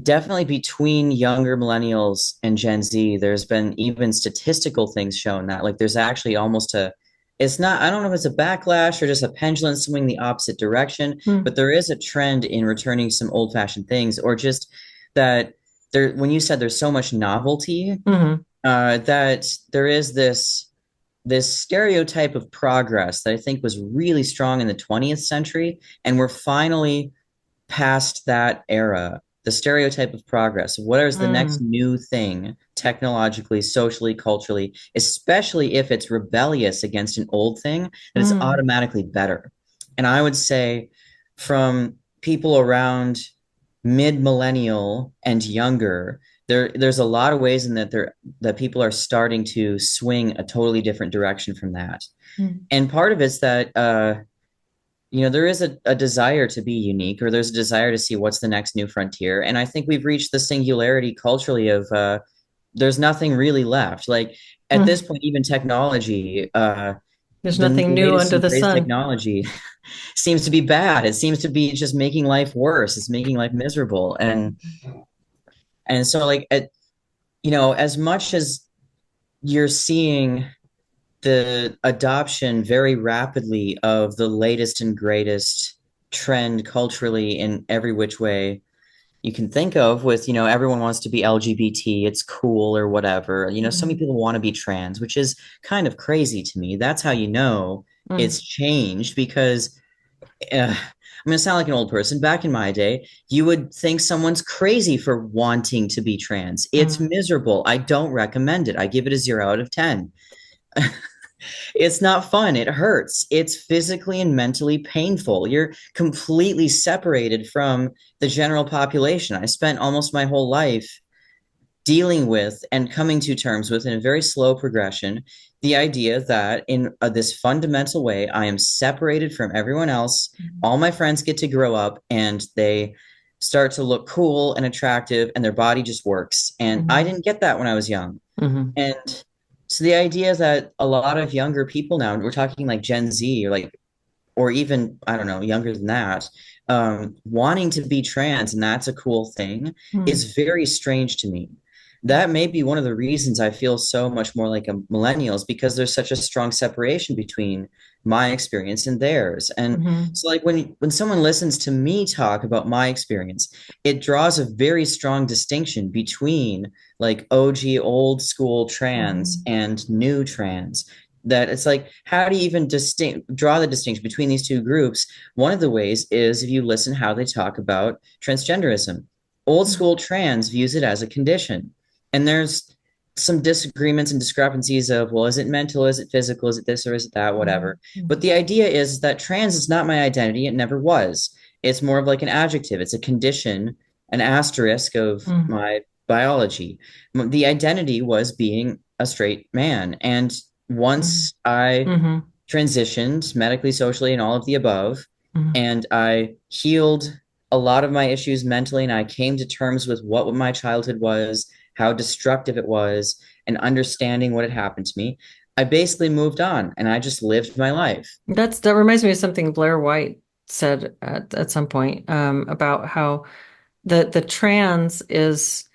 definitely between younger millennials and Gen Z, there's been even statistical things shown that like there's actually almost a it's not I don't know if it's a backlash or just a pendulum swinging the opposite direction, but mm, there is a trend in returning some old-fashioned things or just that there when you said there's so much novelty, mm, that there is this stereotype of progress that I think was really strong in the 20th century, and we're finally past that era, the stereotype of progress. What is the next Mm, new thing technologically, socially, culturally, especially if it's rebellious against an old thing, that it's mm, automatically better. And I would say from people around mid-millennial and younger, there's a lot of ways in that people are starting to swing a totally different direction from that. mm, And part of it's that there is a desire to be unique, or there's a desire to see what's the next new frontier. And I think we've reached the singularity culturally of there's nothing really left. Like at this mm. point, even technology, There's the nothing new latest under and the greatest sun. technology seems to be bad. It seems to be just making life worse. It's making life miserable. And so as much as you're seeing the adoption very rapidly of the latest and greatest trend culturally in every which way you can think of, with everyone wants to be LGBT, it's cool or whatever. So many Mm, people want to be trans, which is kind of crazy to me. That's how you know mm, it's changed, because I'm going to sound like an old person. Back in my day, you would think someone's crazy for wanting to be trans. It's mm, miserable. I don't recommend it. I give it a 0 out of 10. It's not fun. It hurts. It's physically and mentally painful. You're completely separated from the general population. I spent almost my whole life dealing with and coming to terms with, in a very slow progression, the idea that in this fundamental way, I am separated from everyone else. mm, All my friends get to grow up and they start to look cool and attractive, and their body just works. And I mm, didn't get that when I was young. mm, And so the idea that a lot of younger people now, we're talking like Gen Z, or even, I don't know, younger than that, wanting to be trans, and that's a cool thing, mm, is very strange to me. That may be one of the reasons I feel so much more like a millennials, because there's such a strong separation between my experience and theirs. And mm, so, like, when someone listens to me talk about my experience, it draws a very strong distinction between like OG old school trans mm, and new trans. That it's like, how do you even draw the distinction between these two groups? One of the ways is if you listen how they talk about transgenderism. Old mm, school trans views it as a condition, and there's some disagreements and discrepancies of, well, is it mental, is it physical, is it this or is it that, mm, whatever. But mm, the idea is that trans is not my identity. It never was. It's more of like an adjective. It's a condition, an asterisk of mm, my biology. The identity was being a straight man. And mm, once I mm, transitioned medically, socially, and all of the above, mm. and I healed a lot of my issues mentally, and I came to terms with what my childhood was, how destructive it was, and understanding what had happened to me. I basically moved on and I just lived my life. That reminds me of something Blair White said at some point about how the trans is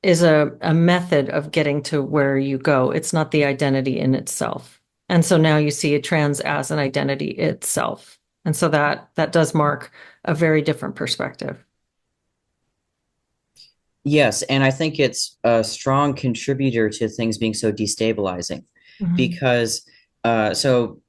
a method of getting to where you go. It's not the identity in itself. And so now you see a trans as an identity itself. And so that does mark a very different perspective. Yes, and I think it's a strong contributor to things being so destabilizing, Mhm. because so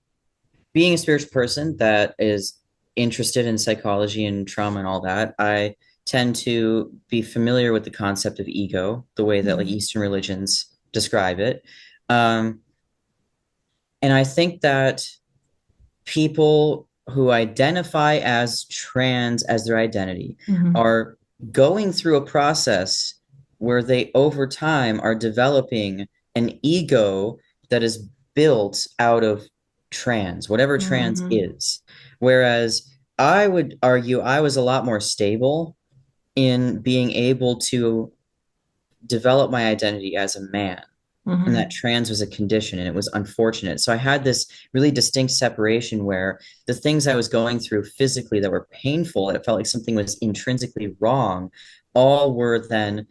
being a spiritual person that is interested in psychology and trauma and all that, I tend to be familiar with the concept of ego, the way that like Mhm. Eastern religions describe it. Um, and I think that people who identify as trans as their identity Mhm. are going through a process where they over time are developing an ego that is built out of trans, whatever trans Mhm. is. Whereas I would argue I was a lot more stable in being able to develop my identity as a man, and that Mhm. trans was a condition, and it was unfortunate. So I had this really distinct separation where the things I was going through physically that were painful, it felt like something was intrinsically wrong, all were then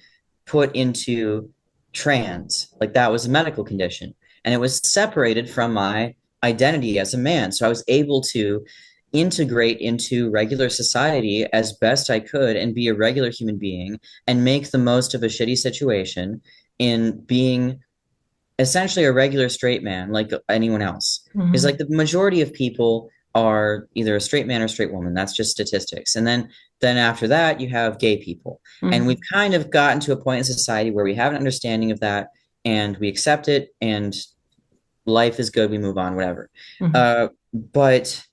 put into trans. Like that was a medical condition. And it was separated from my identity as a man. So I was able to integrate into regular society as best I could and be a regular human being and make the most of a shitty situation in being essentially a regular straight man like anyone else. Is like Mhm. the majority of people are either a straight man or straight woman. That's just statistics. And then after that, you have gay people. And we've Mhm. kind of gotten to a point in society where we have an understanding of that and we accept it and life is good, we move on, whatever. Mhm. But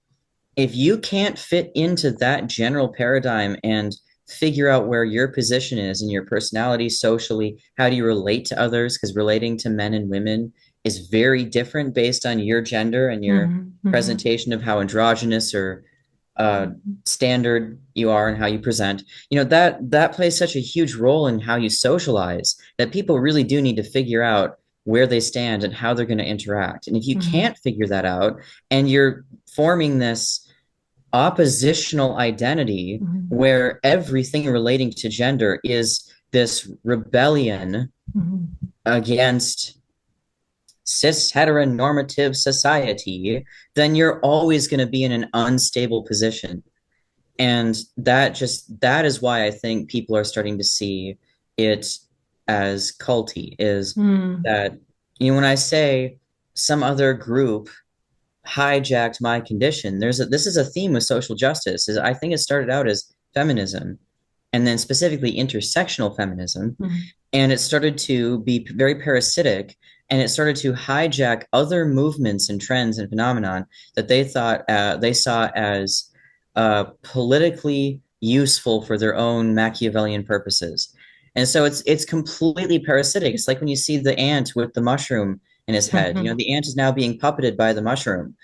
if you can't fit into that general paradigm and figure out where your position is in your personality, socially, how do you relate to others? Because relating to men and women is very different based on your gender and your Mhm. Mhm. presentation of how androgynous or uh, Mhm. standard you are and how you present. That plays such a huge role in how you socialize that people really do need to figure out where they stand and how they're going to interact. And if you Mhm. can't figure that out and you're forming this oppositional identity Mhm. where everything relating to gender is this rebellion Mhm. against cis heteronormative society, then you're always going to be in an unstable position. And that is why I think people are starting to see it as culty, is Mhm. that, when I say some other group hijacked my condition. This is a theme with social justice. Is I think it started out as feminism, and then specifically intersectional feminism, Mhm. and it started to be very parasitic, and it started to hijack other movements and trends and phenomenon that they saw as politically useful for their own Machiavellian purposes. And so it's completely parasitic. It's like when you see the ant with the mushroom in his head. Mhm. The ant is now being puppeted by the mushroom,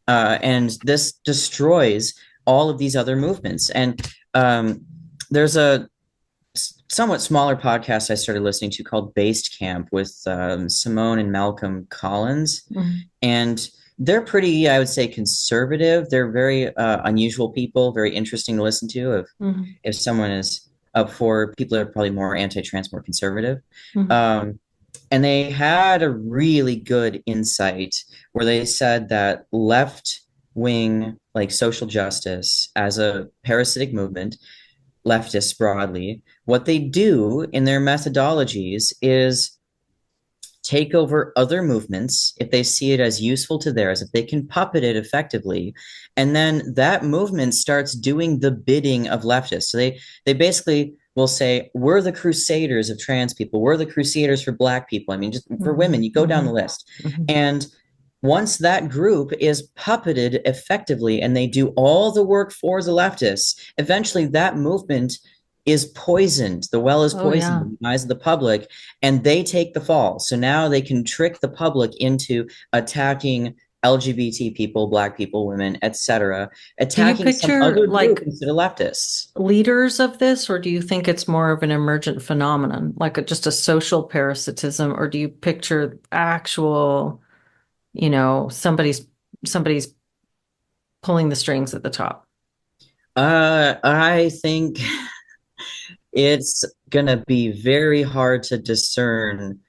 and this destroys all of these other movements. And there's a somewhat smaller podcast I started listening to called Based Camp with Simone and Malcolm Collins, Mhm. and they're pretty, I would say, conservative. They're very unusual people, very interesting to listen to. Mhm. If someone is up for people that are probably more anti-trans, more conservative. Mhm. Um, and they had a really good insight where they said that left wing, like social justice as a parasitic movement, leftists broadly, what they do in their methodologies is take over other movements if they see it as useful to theirs, if they can puppet it effectively, and then that movement starts doing the bidding of leftists. So they basically will say, we're the crusaders of trans people, we're the crusaders for black people. I mean, just for women, Mhm. you go down the Mhm. list. Mhm. And once that group is puppeted effectively and they do all the work for the leftists, eventually that movement is poisoned. The well is Oh poisoned yeah. in the eyes of the public, and they take the fall. So now they can trick the public into attacking LGBT people, black people, women, etc., Do you attacking some picture other group like instead of leftists. leaders of this, or do you think it's more of an emergent phenomenon, like just a social parasitism, or do you picture actual, somebody's pulling the strings at the top? I think it's gonna be very hard to discern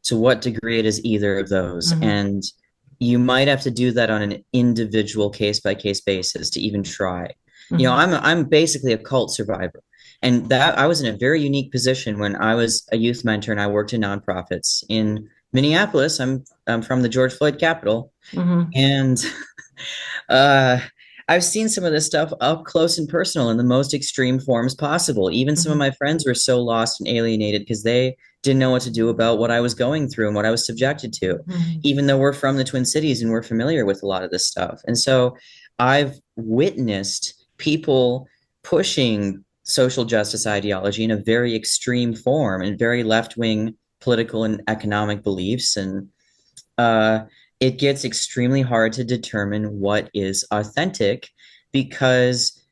to what degree it is either of those. Hmm. And you might have to do that on an individual case by case basis to even try. Hmm. I'm basically a cult survivor. And that I was in a very unique position when I was a youth mentor and I worked in nonprofits in Minneapolis. I'm from the George Floyd capital. Hmm. And uh, I've seen some of this stuff up close and personal in the most extreme forms possible. Even some of Hmm. my friends were so lost and alienated because they didn't know what to do about what I was going through and what I was subjected to, Hmm. even though we're from the Twin Cities and we're familiar with a lot of this stuff. And so I've witnessed people pushing social justice ideology in a very extreme form and very left wing political and economic beliefs. And uh, it gets extremely hard to determine what is authentic because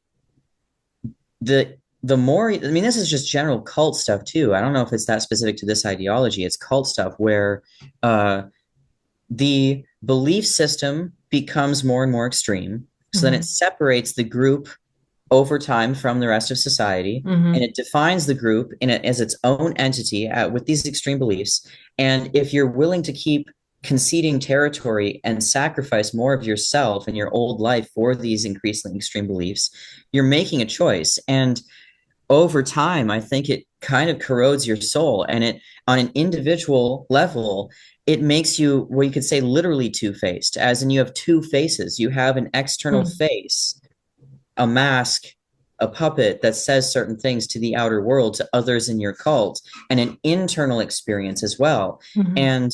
the more, I mean, this is just general cult stuff too. I don't know if it's that specific to this ideology. It's cult stuff where uh, the belief system becomes more and more extreme. So then it Hmm. separates the group over time from the rest of society, and Hmm. it defines the group as its own entity with these extreme beliefs. And if you're willing to keep conceding territory and sacrifice more of yourself and your old life for these increasingly extreme beliefs, you're making a choice. And over time, I think it kind of corrodes your soul. And it, on an individual level, it makes you, well, you could say literally two-faced, as in you have two faces. You have an external Mm, face, a mask, a puppet that says certain things to the outer world, to others in your cult, and an internal experience as well. mhm, And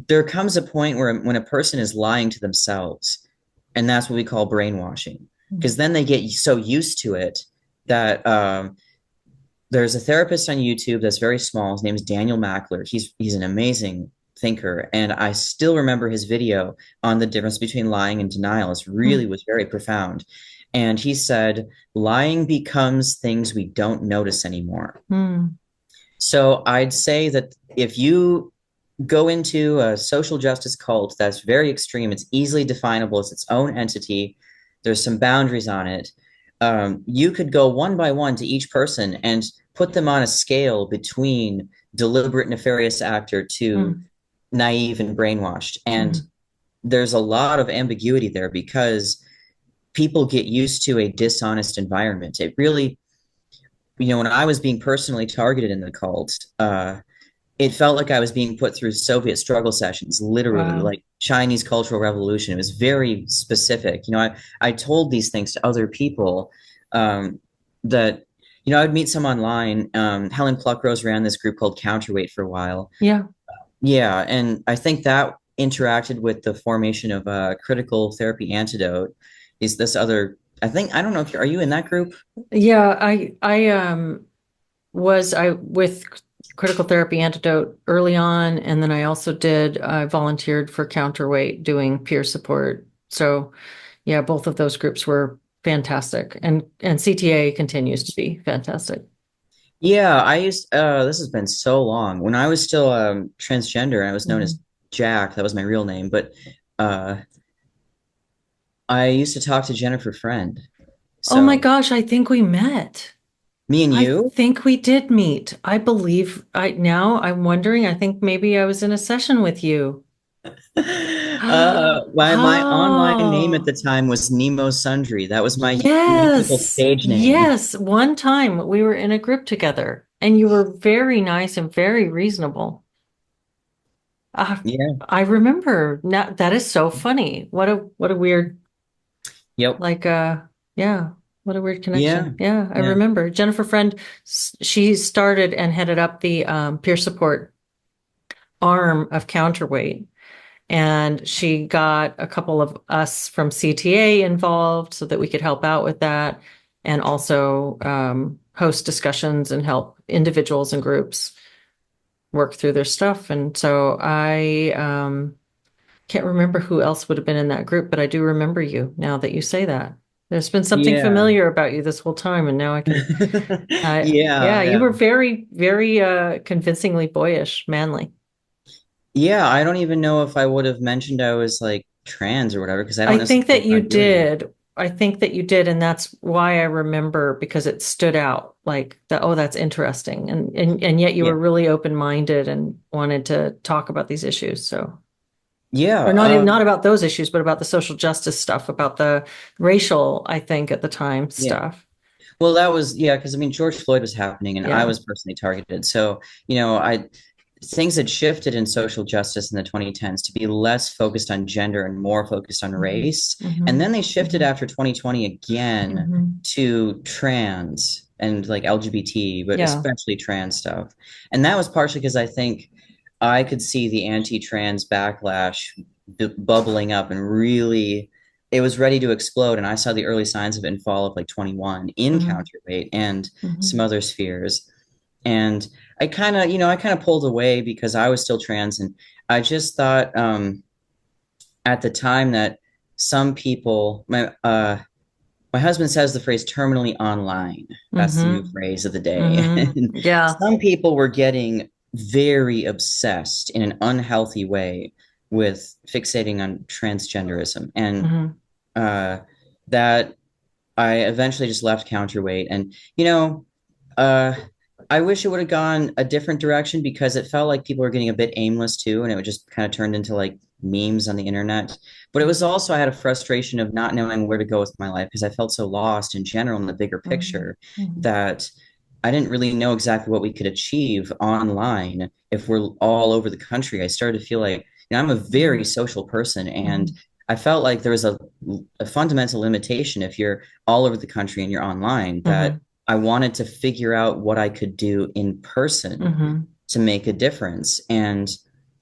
there comes a point where when a person is lying to themselves, and that's what we call brainwashing, because mm, then they get so used to it that there's a therapist on YouTube that's very small. His name is Daniel Mackler. He's an amazing thinker, and I still remember his video on the difference between lying and denial. It really mm, was very profound. And he said, lying becomes things we don't notice anymore. mm, So I'd say that if you go into a social justice cult that's very extreme, it's easily definable as its own entity, there's some boundaries on it. You could go one by one to each person and put them on a scale between deliberate nefarious actor to mm, naive and brainwashed. And mm, there's a lot of ambiguity there because people get used to a dishonest environment. It really, when I was being personally targeted in the cult, it felt like I was being put through Soviet struggle sessions, literally, wow. like Chinese Cultural Revolution. It was very specific. I told these things to other people that, I would meet some online. Helen Pluckrose ran this group called Counterweight for a while. Yeah. Yeah, and I think that interacted with the formation of Critical Therapy Antidote. Is this other? I don't know if are you in that group? Yeah, I with critical therapy antidote early on, and then I volunteered for Counterweight doing peer support. So yeah, both of those groups were fantastic, and CTA continues to be fantastic. Yeah, this has been so long. When I was still transgender, I was known as Mhm. Jack. That was my real name. But uh, I used to talk to Jennifer Friend. Oh my So gosh, I think we met. me and I you, think we did meet. I believe I'm wondering, I think maybe I was in a session with you. my online name at Oh, the time was Nemo Sundry. That was my musical yes. stage name. Yes. One time we were in a group together and you were very nice and very reasonable. Uh, Yeah. I remember now that is so funny. What a weird Yep. like yeah, what a weird Yeah. connection. Yeah, I Yeah. remember. Jennifer Friend, she started and headed up the peer support arm of Counterweight. And she got a couple of us from CTA involved so that we could help out with that and also host discussions and help individuals and groups work through their stuff. And so I can't remember who else would have been in that group, but I do remember you now that you say that. There's been something Yeah. familiar about you this whole time, and now I can. Yeah. Yeah, you Yeah. were very, very convincingly boyish, manly. Yeah. I don't even know if I would have mentioned I was like trans or whatever because I I don't think necessarily that you want to do it. did. I think that you did, and that's why I remember because it stood out like that, oh, that's interesting. And yet you Yeah. were really open-minded and wanted to talk about these issues. So, Yeah. or not about those issues, but about the social justice stuff, about the racial, I think at the time Yeah. stuff. Well, that was, yeah, because I mean, George Floyd was happening and I Yeah. was personally targeted. So, things had shifted in social justice in the 2010s to be less focused on gender and more focused on Hmm. race. And Hmm. then they shifted Hmm. after 2020 again Hmm. to trans and like LGBT, but Yeah. especially trans stuff. And that was partially because I think I could see the anti-trans backlash bubbling up and really it was ready to explode. And I saw the early signs of it in fall of like 21 in Hmm. counterweight and some Hmm. other spheres. And I kind of pulled away because I was still trans and I just thought at the time that some people my husband says the phrase terminally online. That's the new Hmm. phrase of the day. Hmm. And Yeah. some people were getting very obsessed in an unhealthy way with fixating on transgenderism. And Hmm. uh, that I eventually just left counterweight. And, uh, I wish it would have gone a different direction because it felt like people were getting a bit aimless too, and it would just kind of turned into like memes on the internet. But it was also I had a frustration of not knowing where to go with my life because I felt so lost in general in the bigger Hmm. picture Hmm. that I didn't really know exactly what we could achieve online if we're all over the country. I started to feel like, I'm a very Mhm. social person, and Mhm. I felt like there was a fundamental limitation if you're all over the country and you're online, that Mhm. I wanted to figure out what I could do in person Mhm. to make a difference. And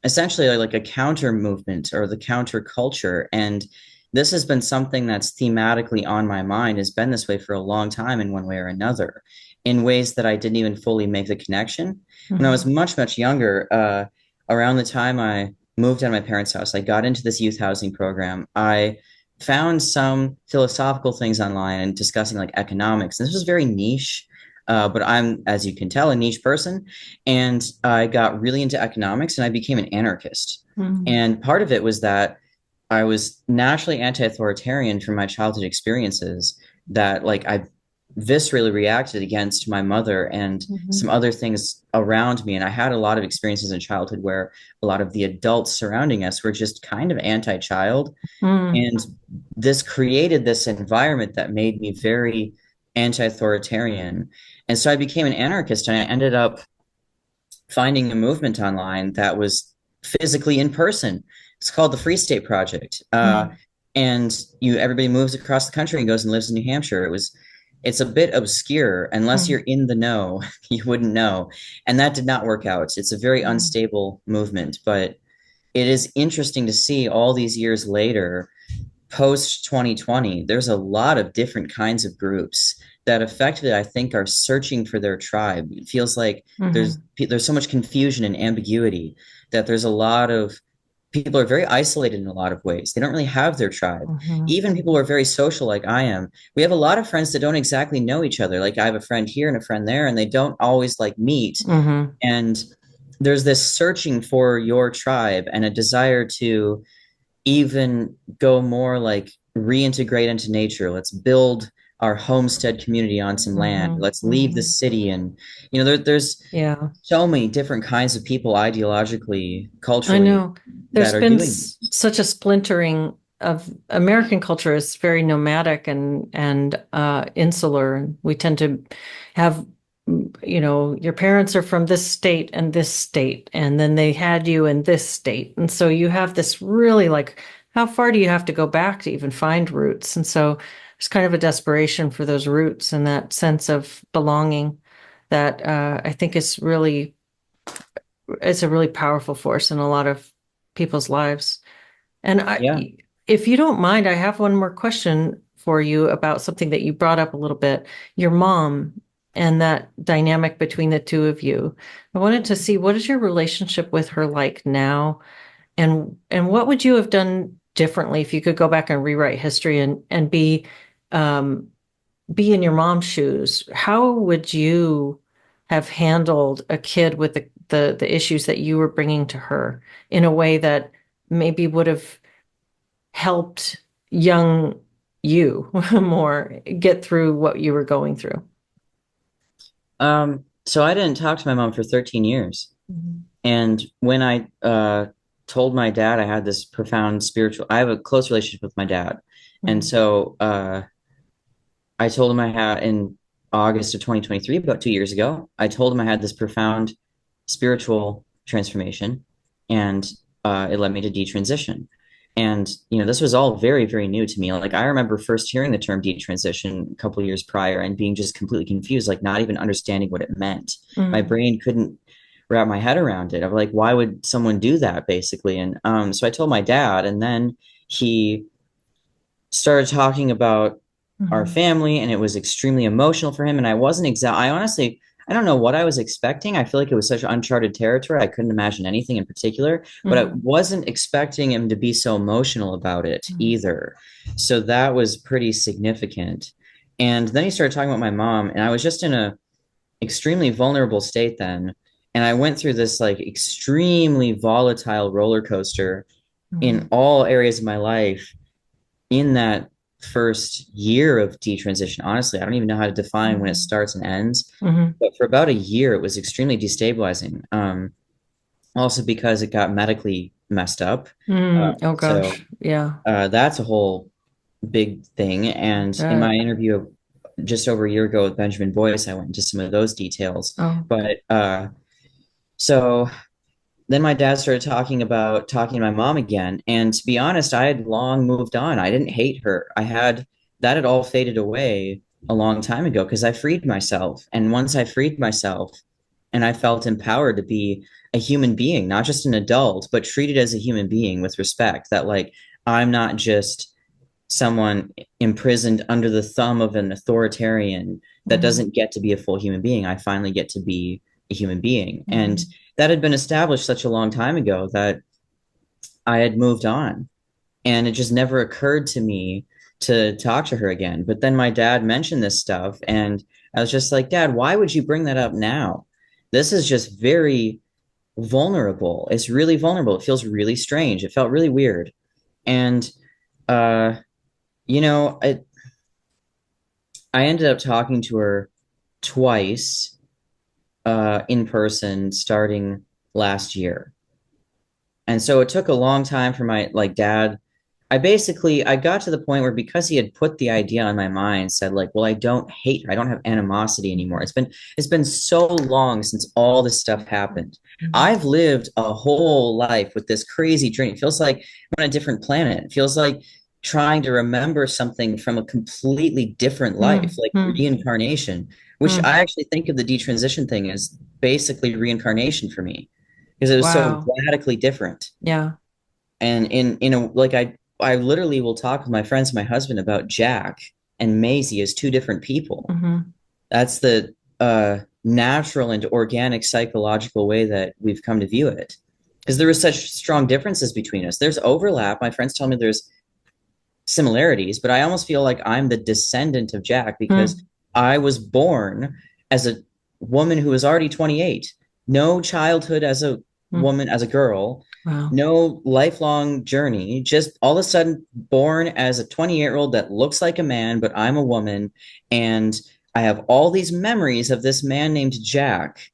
essentially like a counter movement or the counter culture. And this has been something that's thematically on my mind, has been this way for a long time in one way or another, in ways that I didn't even fully make the connection. When I was Mhm. much, much younger, around the time I moved out of my parents' house, I got into this youth housing program. I found some philosophical things online and discussing like economics. And this was very niche, but I'm, as you can tell, a niche person. And I got really into economics and I became an anarchist. Mhm. And part of it was that I was naturally anti-authoritarian from my childhood experiences, that like I viscerally reacted against my mother and some Mhm. other things around me. And I had a lot of experiences in childhood where a lot of the adults surrounding us were just kind of anti-child. Mhm. And this created this environment that made me very anti-authoritarian. And so I became an anarchist, and I ended up finding a movement online that was physically in person. It's called the Free State Project. Mhm. And everybody moves across the country and goes and lives in New Hampshire. It's a bit obscure. Unless you're Mhm. in the know, you wouldn't know. And that did not work out. It's a very Mhm. unstable movement, but it is interesting to see all these years later, post 2020, there's a lot of different kinds of groups that effectively, I think, are searching for their tribe. It feels like there's Mhm. there's so much confusion and ambiguity that there's a lot of people are very isolated in a lot of ways. They don't really have their tribe. Mhm. Even people who are very social like I am, we have a lot of friends that don't exactly know each other. Like I have a friend here and a friend there, and they don't always like meet. Mhm. And there's this searching for your tribe and a desire to even go more like reintegrate into nature. Let's build our homestead community on some land. Mhm. Let's leave the Mhm. city. And, there's Yeah. so many different kinds of people ideologically, I culturally, know that there's are been doing this. such a splintering of American culture is very nomadic and insular, and we tend to have, your parents are from this state, and then they had you in this state, and so you have this really like, how far do you have to go back to even find roots? And so there's kind of a desperation for those roots and that sense of belonging that I think is really it's a really powerful force in a lot of people's lives. And Yeah. if you don't mind, I have one more question for you about something that you brought up a little bit, your mom and that dynamic between the two of you. I wanted to see, what is your relationship with her like now? And what would you have done differently if you could go back and rewrite history and um, be in your mom's shoes? How would you have handled a kid with the issues that you were bringing to her in a way that maybe would have helped young you more get through what you were going through? So I didn't talk to my mom for 13 years. Mhm. And when I told my dad I had this profound spiritual, I have a close relationship with my dad. And Mhm. so I told him I had in August of 2023, about 2 years ago, I told him I had this profound spiritual transformation, and it led me to detransition. And this was all very, very new to me. Like I remember first hearing the term detransition a couple of years prior and being just completely confused, like not even understanding what it meant. My Mhm. brain couldn't wrap my head around it. I'm like, why would someone do that, basically? And so I told my dad, and then he started talking about our Mhm. family, and it was extremely emotional for him. And I honestly, I don't know what I was expecting. I feel like it was such uncharted territory. I couldn't imagine anything in particular, but I Mhm. wasn't expecting him to be so emotional about it Mhm. either. So that was pretty significant. And then he started talking about my mom, and I was just in a extremely vulnerable state then. And I went through this like extremely volatile roller coaster in Mhm. all areas of my life in that first year of detransition. Honestly, I don't even know how to define when it Mhm. starts and ends. Mhm. But for about a year, it was extremely destabilizing. Also because it got medically messed up. Oh So gosh. Yeah. that's a whole big thing. And in my That. interview just over a year ago with Benjamin Boyce. I went into some of those details. Oh. But so then my dad started talking to my mom again. And to be honest, I had long moved on. I didn't hate her. That had all faded away a long time ago because I freed myself. And once I freed myself and I felt empowered to be a human being, not just an adult, but treated as a human being with respect, that like I'm not just someone imprisoned under the thumb of an authoritarian that Mm-hmm. doesn't get to be a full human being. I finally get to be a human being. And Mm-hmm. that had been established such a long time ago that I had moved on. And it just never occurred to me to talk to her again. But then my dad mentioned this stuff, and I was just like, Dad, why would you bring that up now? This is just very vulnerable. It's really vulnerable. It feels really strange. It felt really weird. And uh, you know, I ended up talking to her twice in person starting last year. And so it took a long time for my like dad. I got to the point where because he had put the idea on my mind, said like, well, I don't hate her. I don't have animosity anymore. It's been so long since all this stuff happened. Mm-hmm. I've lived a whole life with this crazy journey. It feels like I'm on a different planet. It feels like trying to remember something from a completely different life, like Mm-hmm. reincarnation, which Mm. I actually think of the detransition thing as basically reincarnation for me because it was so Wow. radically different. Yeah. And in a like I literally will talk with my friends, my husband about Jack and Maisie as two different people. Mm-hmm. That's the natural and organic psychological way that we've come to view it. Because there were such strong differences between us. There's overlap. My friends tell me there's similarities, but I almost feel like I'm the descendant of Jack because Mm. I was born as a woman who was already 28. No childhood as a Mm. woman, as a girl, Wow. no lifelong journey, just all of a sudden born as a 28-year-old that looks like a man, but I'm a woman. And I have all these memories of this man named Jack.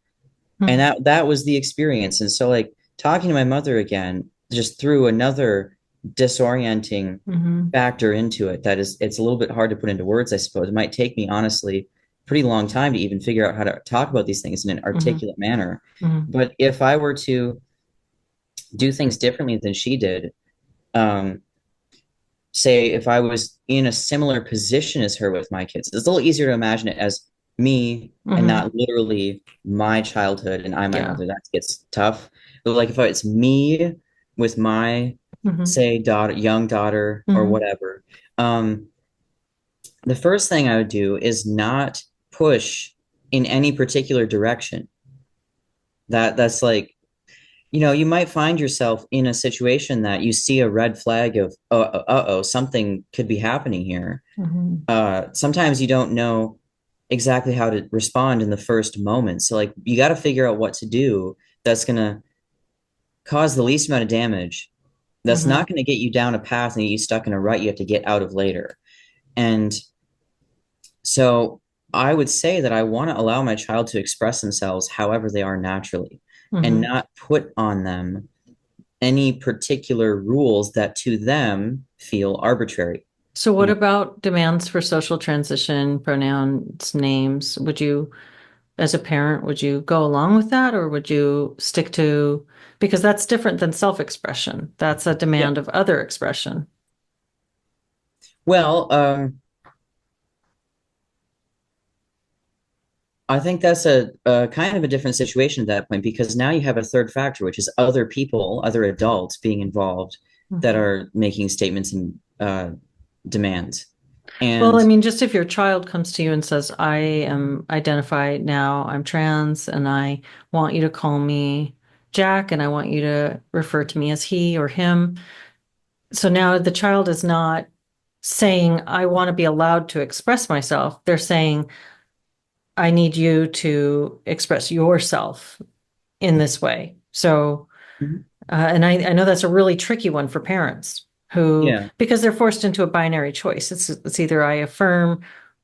And Mm. that was the experience. And so like talking to my mother again just threw another disorienting Mm-hmm. factor into it that is it's a little bit hard to put into words, I suppose. It might take me honestly a pretty long time to even figure out how to talk about these things in an Mm-hmm. articulate manner. Mm-hmm. But if I were to do things differently than she did, um, say if I was in a similar position as her with my kids, it's a little easier to imagine it as me and Mm-hmm. not literally my childhood and I my Yeah. mother. That gets tough. But like if it's me with my Mm-hmm. say daughter, young daughter or Mm-hmm. whatever, um, the first thing I would do is not push in any particular direction. That's like, you might find yourself in a situation that you see a red flag of, uh-oh, something could be happening here. Mm-hmm. Sometimes you don't know exactly how to respond in the first moment. So like you got to figure out what to do that's going to cause the least amount of damage. That's Mm-hmm. not going to get you down a path and get you stuck in a rut you have to get out of later. And so I would say that I want to allow my child to express themselves however they are naturally and Mm-hmm. not put on them any particular rules that to them feel arbitrary. So You what know, about demands for social transition, pronouns, names? Would you, as a parent, would you go along with that or would you stick to, because that's different than self-expression. That's a yeah. demand of other expression. Well, I think that's a kind of a different situation at that point because now you have a third factor, which is other people, other adults being involved that Mhm. are making statements and demands. Well, And I mean, just if your child comes to you and says, I am identified now, I'm trans, and I want you to call me Jack, and I want you to refer to me as he or him. So now the child is not saying, I want to be allowed to express myself. They're saying, I need you to express yourself in this way. So, Mhm. and I know that's a really tricky one for parents who, Yeah. because they're forced into a binary choice. It's either I affirm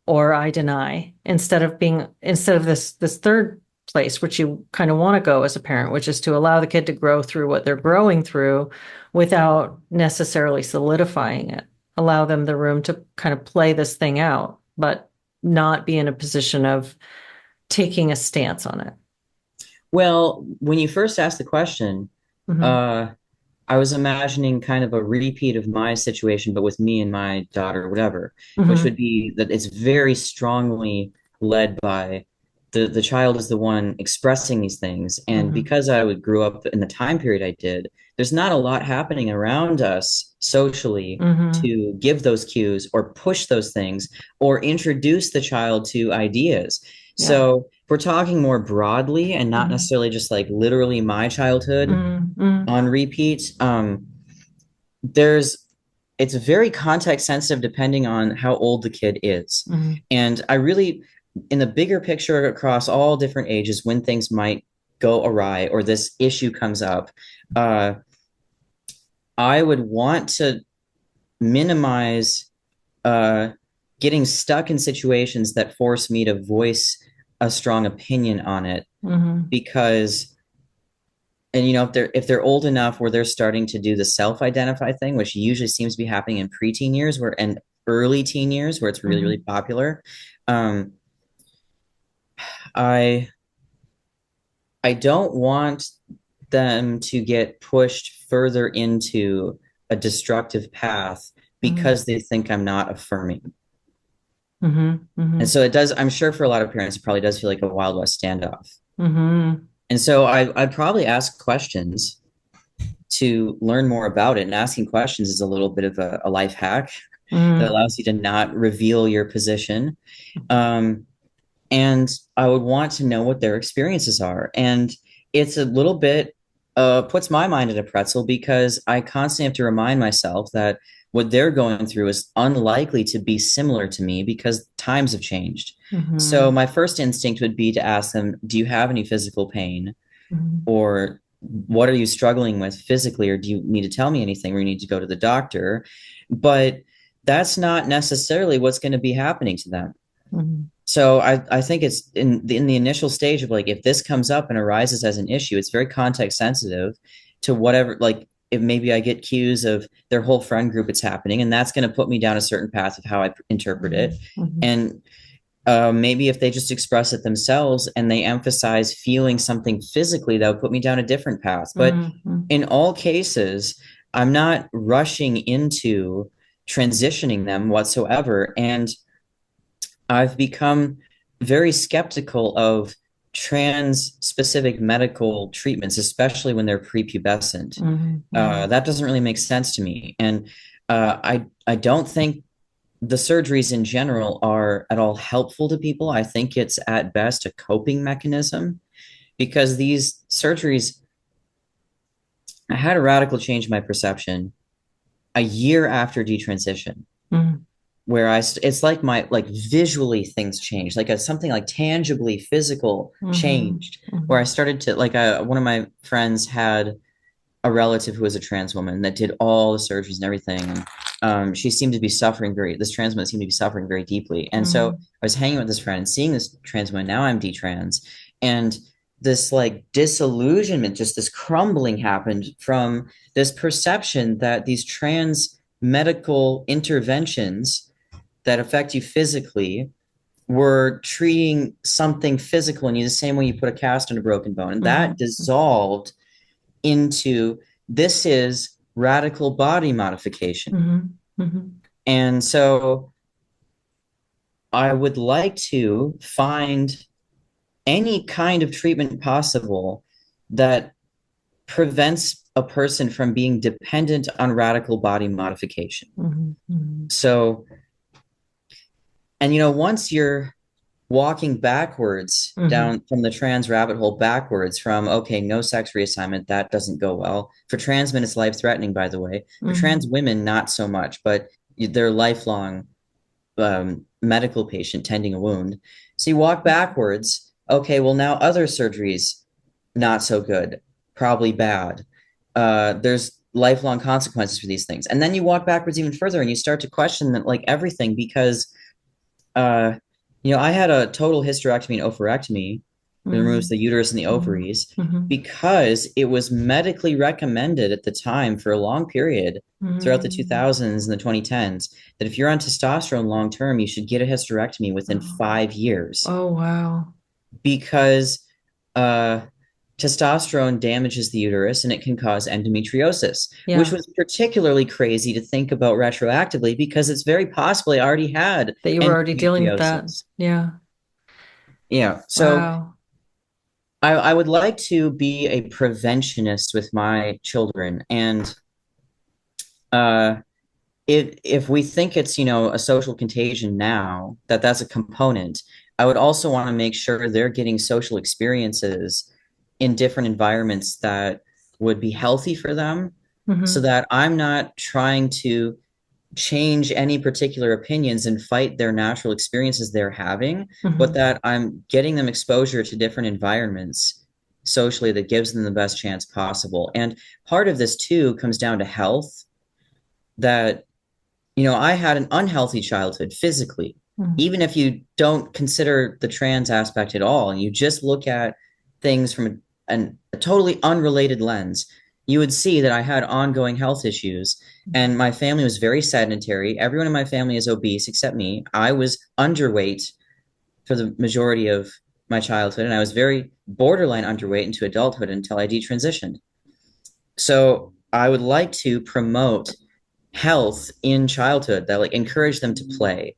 or I deny instead of this third place, which you kind of want to go as a parent, which is to allow the kid to grow through what they're growing through without necessarily solidifying it. Allow them the room to kind of play this thing out, but not be in a position of taking a stance on it? Well, when you first asked the question, Mm-hmm. uh, I was imagining kind of a repeat of my situation, but with me and my daughter, whatever, which Mm-hmm. would be that it's very strongly led by the child is the one expressing these things. And Mm-hmm. because I would grew up in the time period I did, there's not a lot happening around us socially Mm-hmm. to give those cues or push those things or introduce the child to ideas. Yeah. So if we're talking more broadly and not Mm-hmm. necessarily just like literally my childhood Mm-hmm. on repeat. There's it's very context sensitive depending on how old the kid is. Mm-hmm. And I really, in the bigger picture across all different ages, when things might go awry or this issue comes up, uh, I would want to minimize uh, getting stuck in situations that force me to voice a strong opinion on it Mm-hmm. because and if they're old enough where they're starting to do the self-identify thing, which usually seems to be happening in preteen years where and early teen years where it's really really Mm-hmm. popular. Um i i don't want them to get pushed further into a destructive path Mm-hmm. because they think I'm not affirming. Mm-hmm. And Mm-hmm. so it does, I'm sure for a lot of parents it probably does feel like a Wild West standoff. Mm-hmm. And so I'd probably ask questions to learn more about it. And asking questions is a little bit of a life hack that Mm-hmm. allows you to not reveal your position. Um, and I would want to know what their experiences are. And it's a little bit puts my mind in a pretzel because I constantly have to remind myself that what they're going through is unlikely to be similar to me because times have changed. So Mm-hmm. my first instinct would be to ask them, do you have any physical pain? Mm-hmm. Or what are you struggling with physically, or do you need to tell me anything, or you need to go to the doctor? But that's not necessarily what's going to be happening to them. Mm-hmm. So I think it's in the initial stage of like if this comes up and arises as an issue, it's very context sensitive to whatever, like if maybe I get cues of their whole friend group it's happening, and that's going to put me down a certain path of how I interpret it. Mm-hmm. And maybe if they just express it themselves and they emphasize feeling something physically, that would put me down a different path. But Mm-hmm. in all cases, I'm not rushing into transitioning them whatsoever. And I've become very skeptical of trans specific medical treatments, especially when they're prepubescent. Mm-hmm. That doesn't really make sense to me. And I don't think the surgeries in general are at all helpful to people. I think it's at best a coping mechanism because these surgeries, I had a radical change in my perception a year after detransition, Mm-hmm. where it's like my like visually things changed, like something like tangibly physical Mm-hmm. changed, where I Mm-hmm. started to like one of my friends had a relative who was a trans woman that did all the surgeries and everything. And she seemed to be suffering this trans woman seemed to be suffering very deeply. And so Mm-hmm. I was hanging with this friend and seeing this trans woman. Now I'm detrans. And this like disillusionment, just this crumbling happened from this perception that these trans medical interventions that affect you physically were treating something physical in you the same way you put a cast on a broken bone. And that Mm-hmm. dissolved into this is radical body modification. Mm-hmm. Mm-hmm. And so I would like to find any kind of treatment possible that prevents a person from being dependent on radical body modification. Mm-hmm. So, and once you're walking backwards Mm-hmm. down from the trans rabbit hole backwards from okay, no sex reassignment, that doesn't go well for trans men. It's life threatening, by the way. For trans Mm-hmm. women not so much, but they're lifelong medical patient tending a wound. So you walk backwards, okay, well now other surgeries not so good, probably bad. There's lifelong consequences for these things, and then you walk backwards even further and you start to question that like everything because uh I had a total hysterectomy and oophorectomy, It removes Mm, the uterus and the mm, ovaries mhm, because it was medically recommended at the time for a long period throughout the mm. 2000s and the 2010s that if you're on testosterone long term, you should get a hysterectomy within Oh, 5 years oh, wow. because uh, testosterone damages the uterus and it can cause endometriosis, which Yeah, was particularly crazy to think about retroactively because it's very possible I already had that you were already dealing with that. endometriosis. Yeah. Yeah. So Wow. I would like to be a preventionist with my children. And uh, if we think it's, a social contagion now, that's a component, I would also want to make sure they're getting social experiences in different environments that would be healthy for them so Hmm. that I'm not trying to change any particular opinions and fight their natural experiences they're having, but Hmm. that I'm getting them exposure to different environments socially that gives them the best chance possible. And part of this too comes down to health that, I had an unhealthy childhood physically. Hmm. Even if you don't consider the trans aspect at all, and you just look at things from a totally unrelated lens, you would see that I had ongoing health issues. And my family was very sedentary. Everyone in my family is obese except me. I was underweight for the majority of my childhood, and I was very borderline underweight into adulthood until I detransitioned. So I would like to promote health in childhood that like encourage them to play.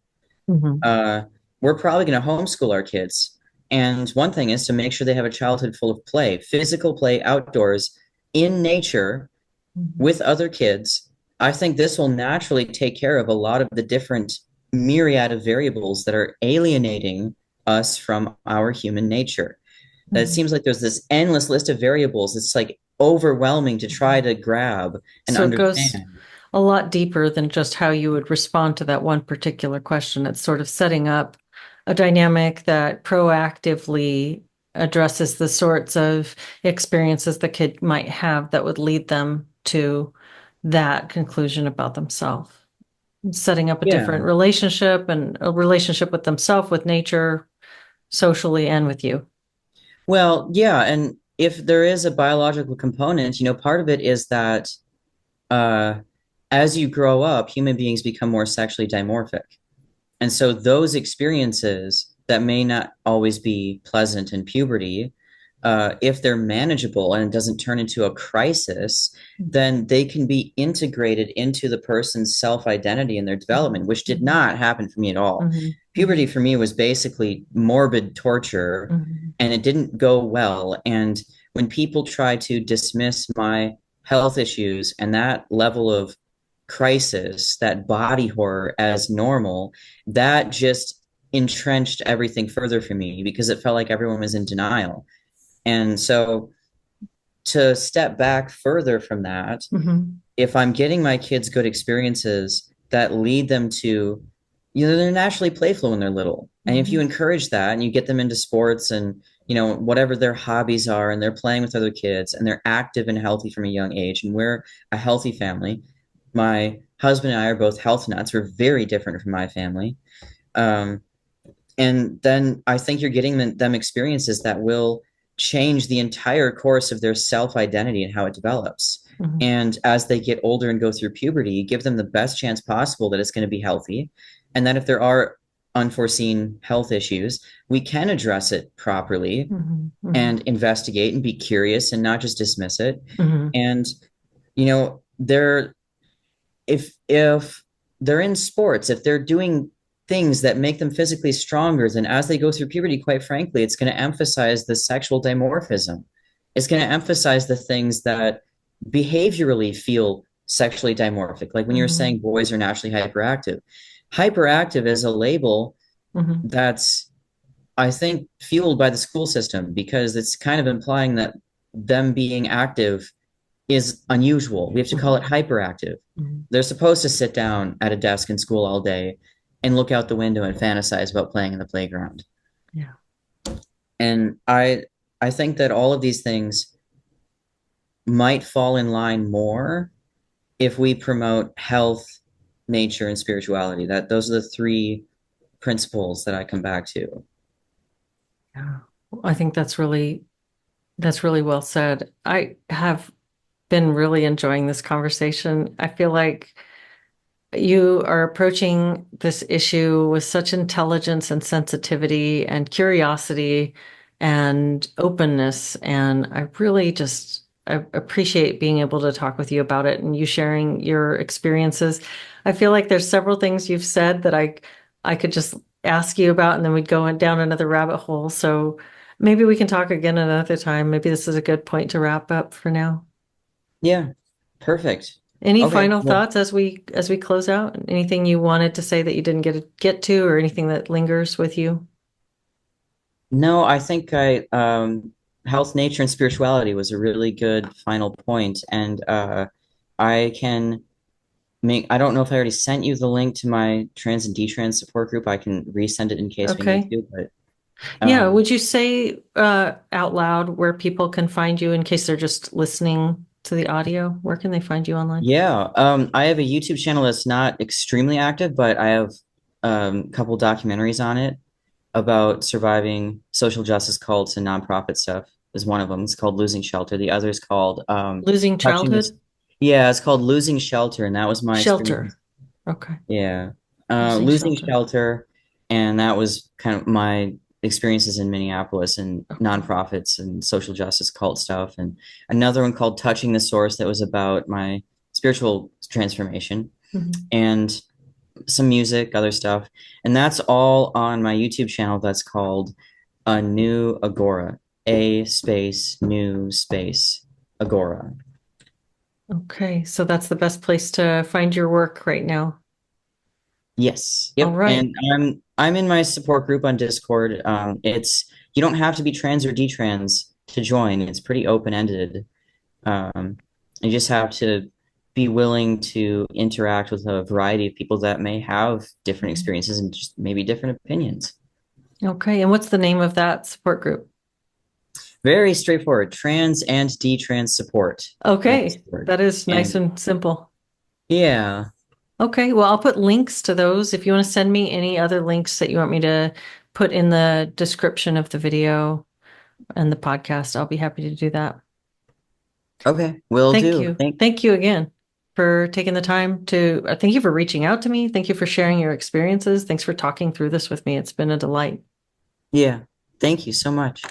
Hmm. Uh, we're probably going to homeschool our kids. And one thing is to make sure they have a childhood full of play, physical play outdoors in nature Hmm. with other kids. I think this will naturally take care of a lot of the different myriad of variables that are alienating us from our human nature. That it Hmm. seems like there's this endless list of variables. It's like overwhelming to try to grab and So it goes understand. a lot deeper than just how you would respond to that one particular question. It's sort of setting up a dynamic that proactively addresses the sorts of experiences the kid might have that would lead them to that conclusion about themselves. Setting up a Yeah. different relationship and a relationship with themselves, with nature, socially, and with you. Well, yeah, and if there is a biological component, part of it is that uh, as you grow up, human beings become more sexually dimorphic. And so those experiences that may not always be pleasant in puberty, if they're manageable and it doesn't turn into a crisis, then they can be integrated into the person's self-identity and their development, Mhm, which did mhm, not happen for me at all. mhm, Puberty mhm, for me was basically morbid torture mhm, and it didn't go well. And when people try to dismiss my health issues and that level of crisis, that body horror as normal, that just entrenched everything further for me because it felt like everyone was in denial. And so to step back further from that, mhm, if I'm getting my kids good experiences that lead them to, they're naturally playful when they're little. And if you mhm, encourage that and you get them into sports and, whatever their hobbies are and they're playing with other kids and they're active and healthy from a young age, and we're a healthy family. My husband and I are both health nuts. We're very different from my family. Um, and then I think you're getting them experiences that will change the entire course of their self identity and how it develops. mhm, And as they get older and go through puberty, give them the best chance possible that it's going to be healthy. And then if there are unforeseen health issues, we can address it properly mhm, and mhm, investigate and be curious and not just dismiss it. mhm, And, they're if they're in sports, if they're doing things that make them physically stronger, then as they go through puberty, quite frankly, it's going to emphasize the sexual dimorphism. It's going to emphasize the things that behaviorally feel sexually dimorphic. Like when you're saying mhm, boys are naturally hyperactive. Hyperactive is a label mhm, that's, I think, fueled by the school system because it's kind of implying that them being active is unusual. We have to call it mhm, hyperactive. mhm. They're supposed to sit down at a desk in school all day and look out the window and fantasize about playing in the playground. Yeah. And I think that all of these things might fall in line more if we promote health, nature, and spirituality. That those are the three principles that I come back to. Yeah. I think that's really well said. I have been really enjoying this conversation. I feel like you are approaching this issue with such intelligence and sensitivity and curiosity and openness. And I appreciate being able to talk with you about it and you sharing your experiences. I feel like there's several things you've said that I could just ask you about and then we'd go down another rabbit hole. So maybe we can talk again another time. Maybe this is a good point to wrap up for now. Yeah, perfect. Any Okay. final Well, thoughts as we close out? Anything you wanted to say that you didn't get to, or anything that lingers with you? no, I think health, nature, and spirituality was a really good final point, and I can I don't know if I already sent you the link to my trans and detrans support group. I can resend it in case we need Okay. to, but Yeah. um, Would you say out loud where people can find you in case they're just listening to the audio? Where can they find you online? yeah, I have a YouTube channel that's not extremely active, but I have a couple documentaries on it about surviving social justice cults and nonprofit stuff. Is one of them. It's called Losing Shelter. The other is called Losing Touching This. childhood? Yeah, it's called Losing Shelter, and that was my experience. Shelter. Okay. Yeah. Losing Losing shelter. shelter. And that was kind of my experiences in Minneapolis and Okay. nonprofits and social justice cult stuff. And another one called Touching the Source that was about my spiritual transformation Mhm. and some music, other stuff. And that's all on my YouTube channel that's called A New Agora. A space, new space, Agora. Okay. So that's the best place to find your work right now. Yes. All Yep. right. And I'm in my support group on Discord. It's you don't have to be trans or detrans to join. It's pretty open-ended. Um, you just have to be willing to interact with a variety of people that may have different experiences and just maybe different opinions. Okay. And what's the name of that support group? Very straightforward. Trans and detrans support. One Okay, word. that is nice And and simple. yeah. Okay, well, I'll put links to those. If you want to send me any other links that you want me to put in the description of the video and the podcast, I'll be happy to do that. Okay. Will Thank do. you. Thank you again for taking the time to, thank you for reaching out to me. Thank you for sharing your experiences. Thanks for talking through this with me. It's been a delight. Yeah. Thank you so much.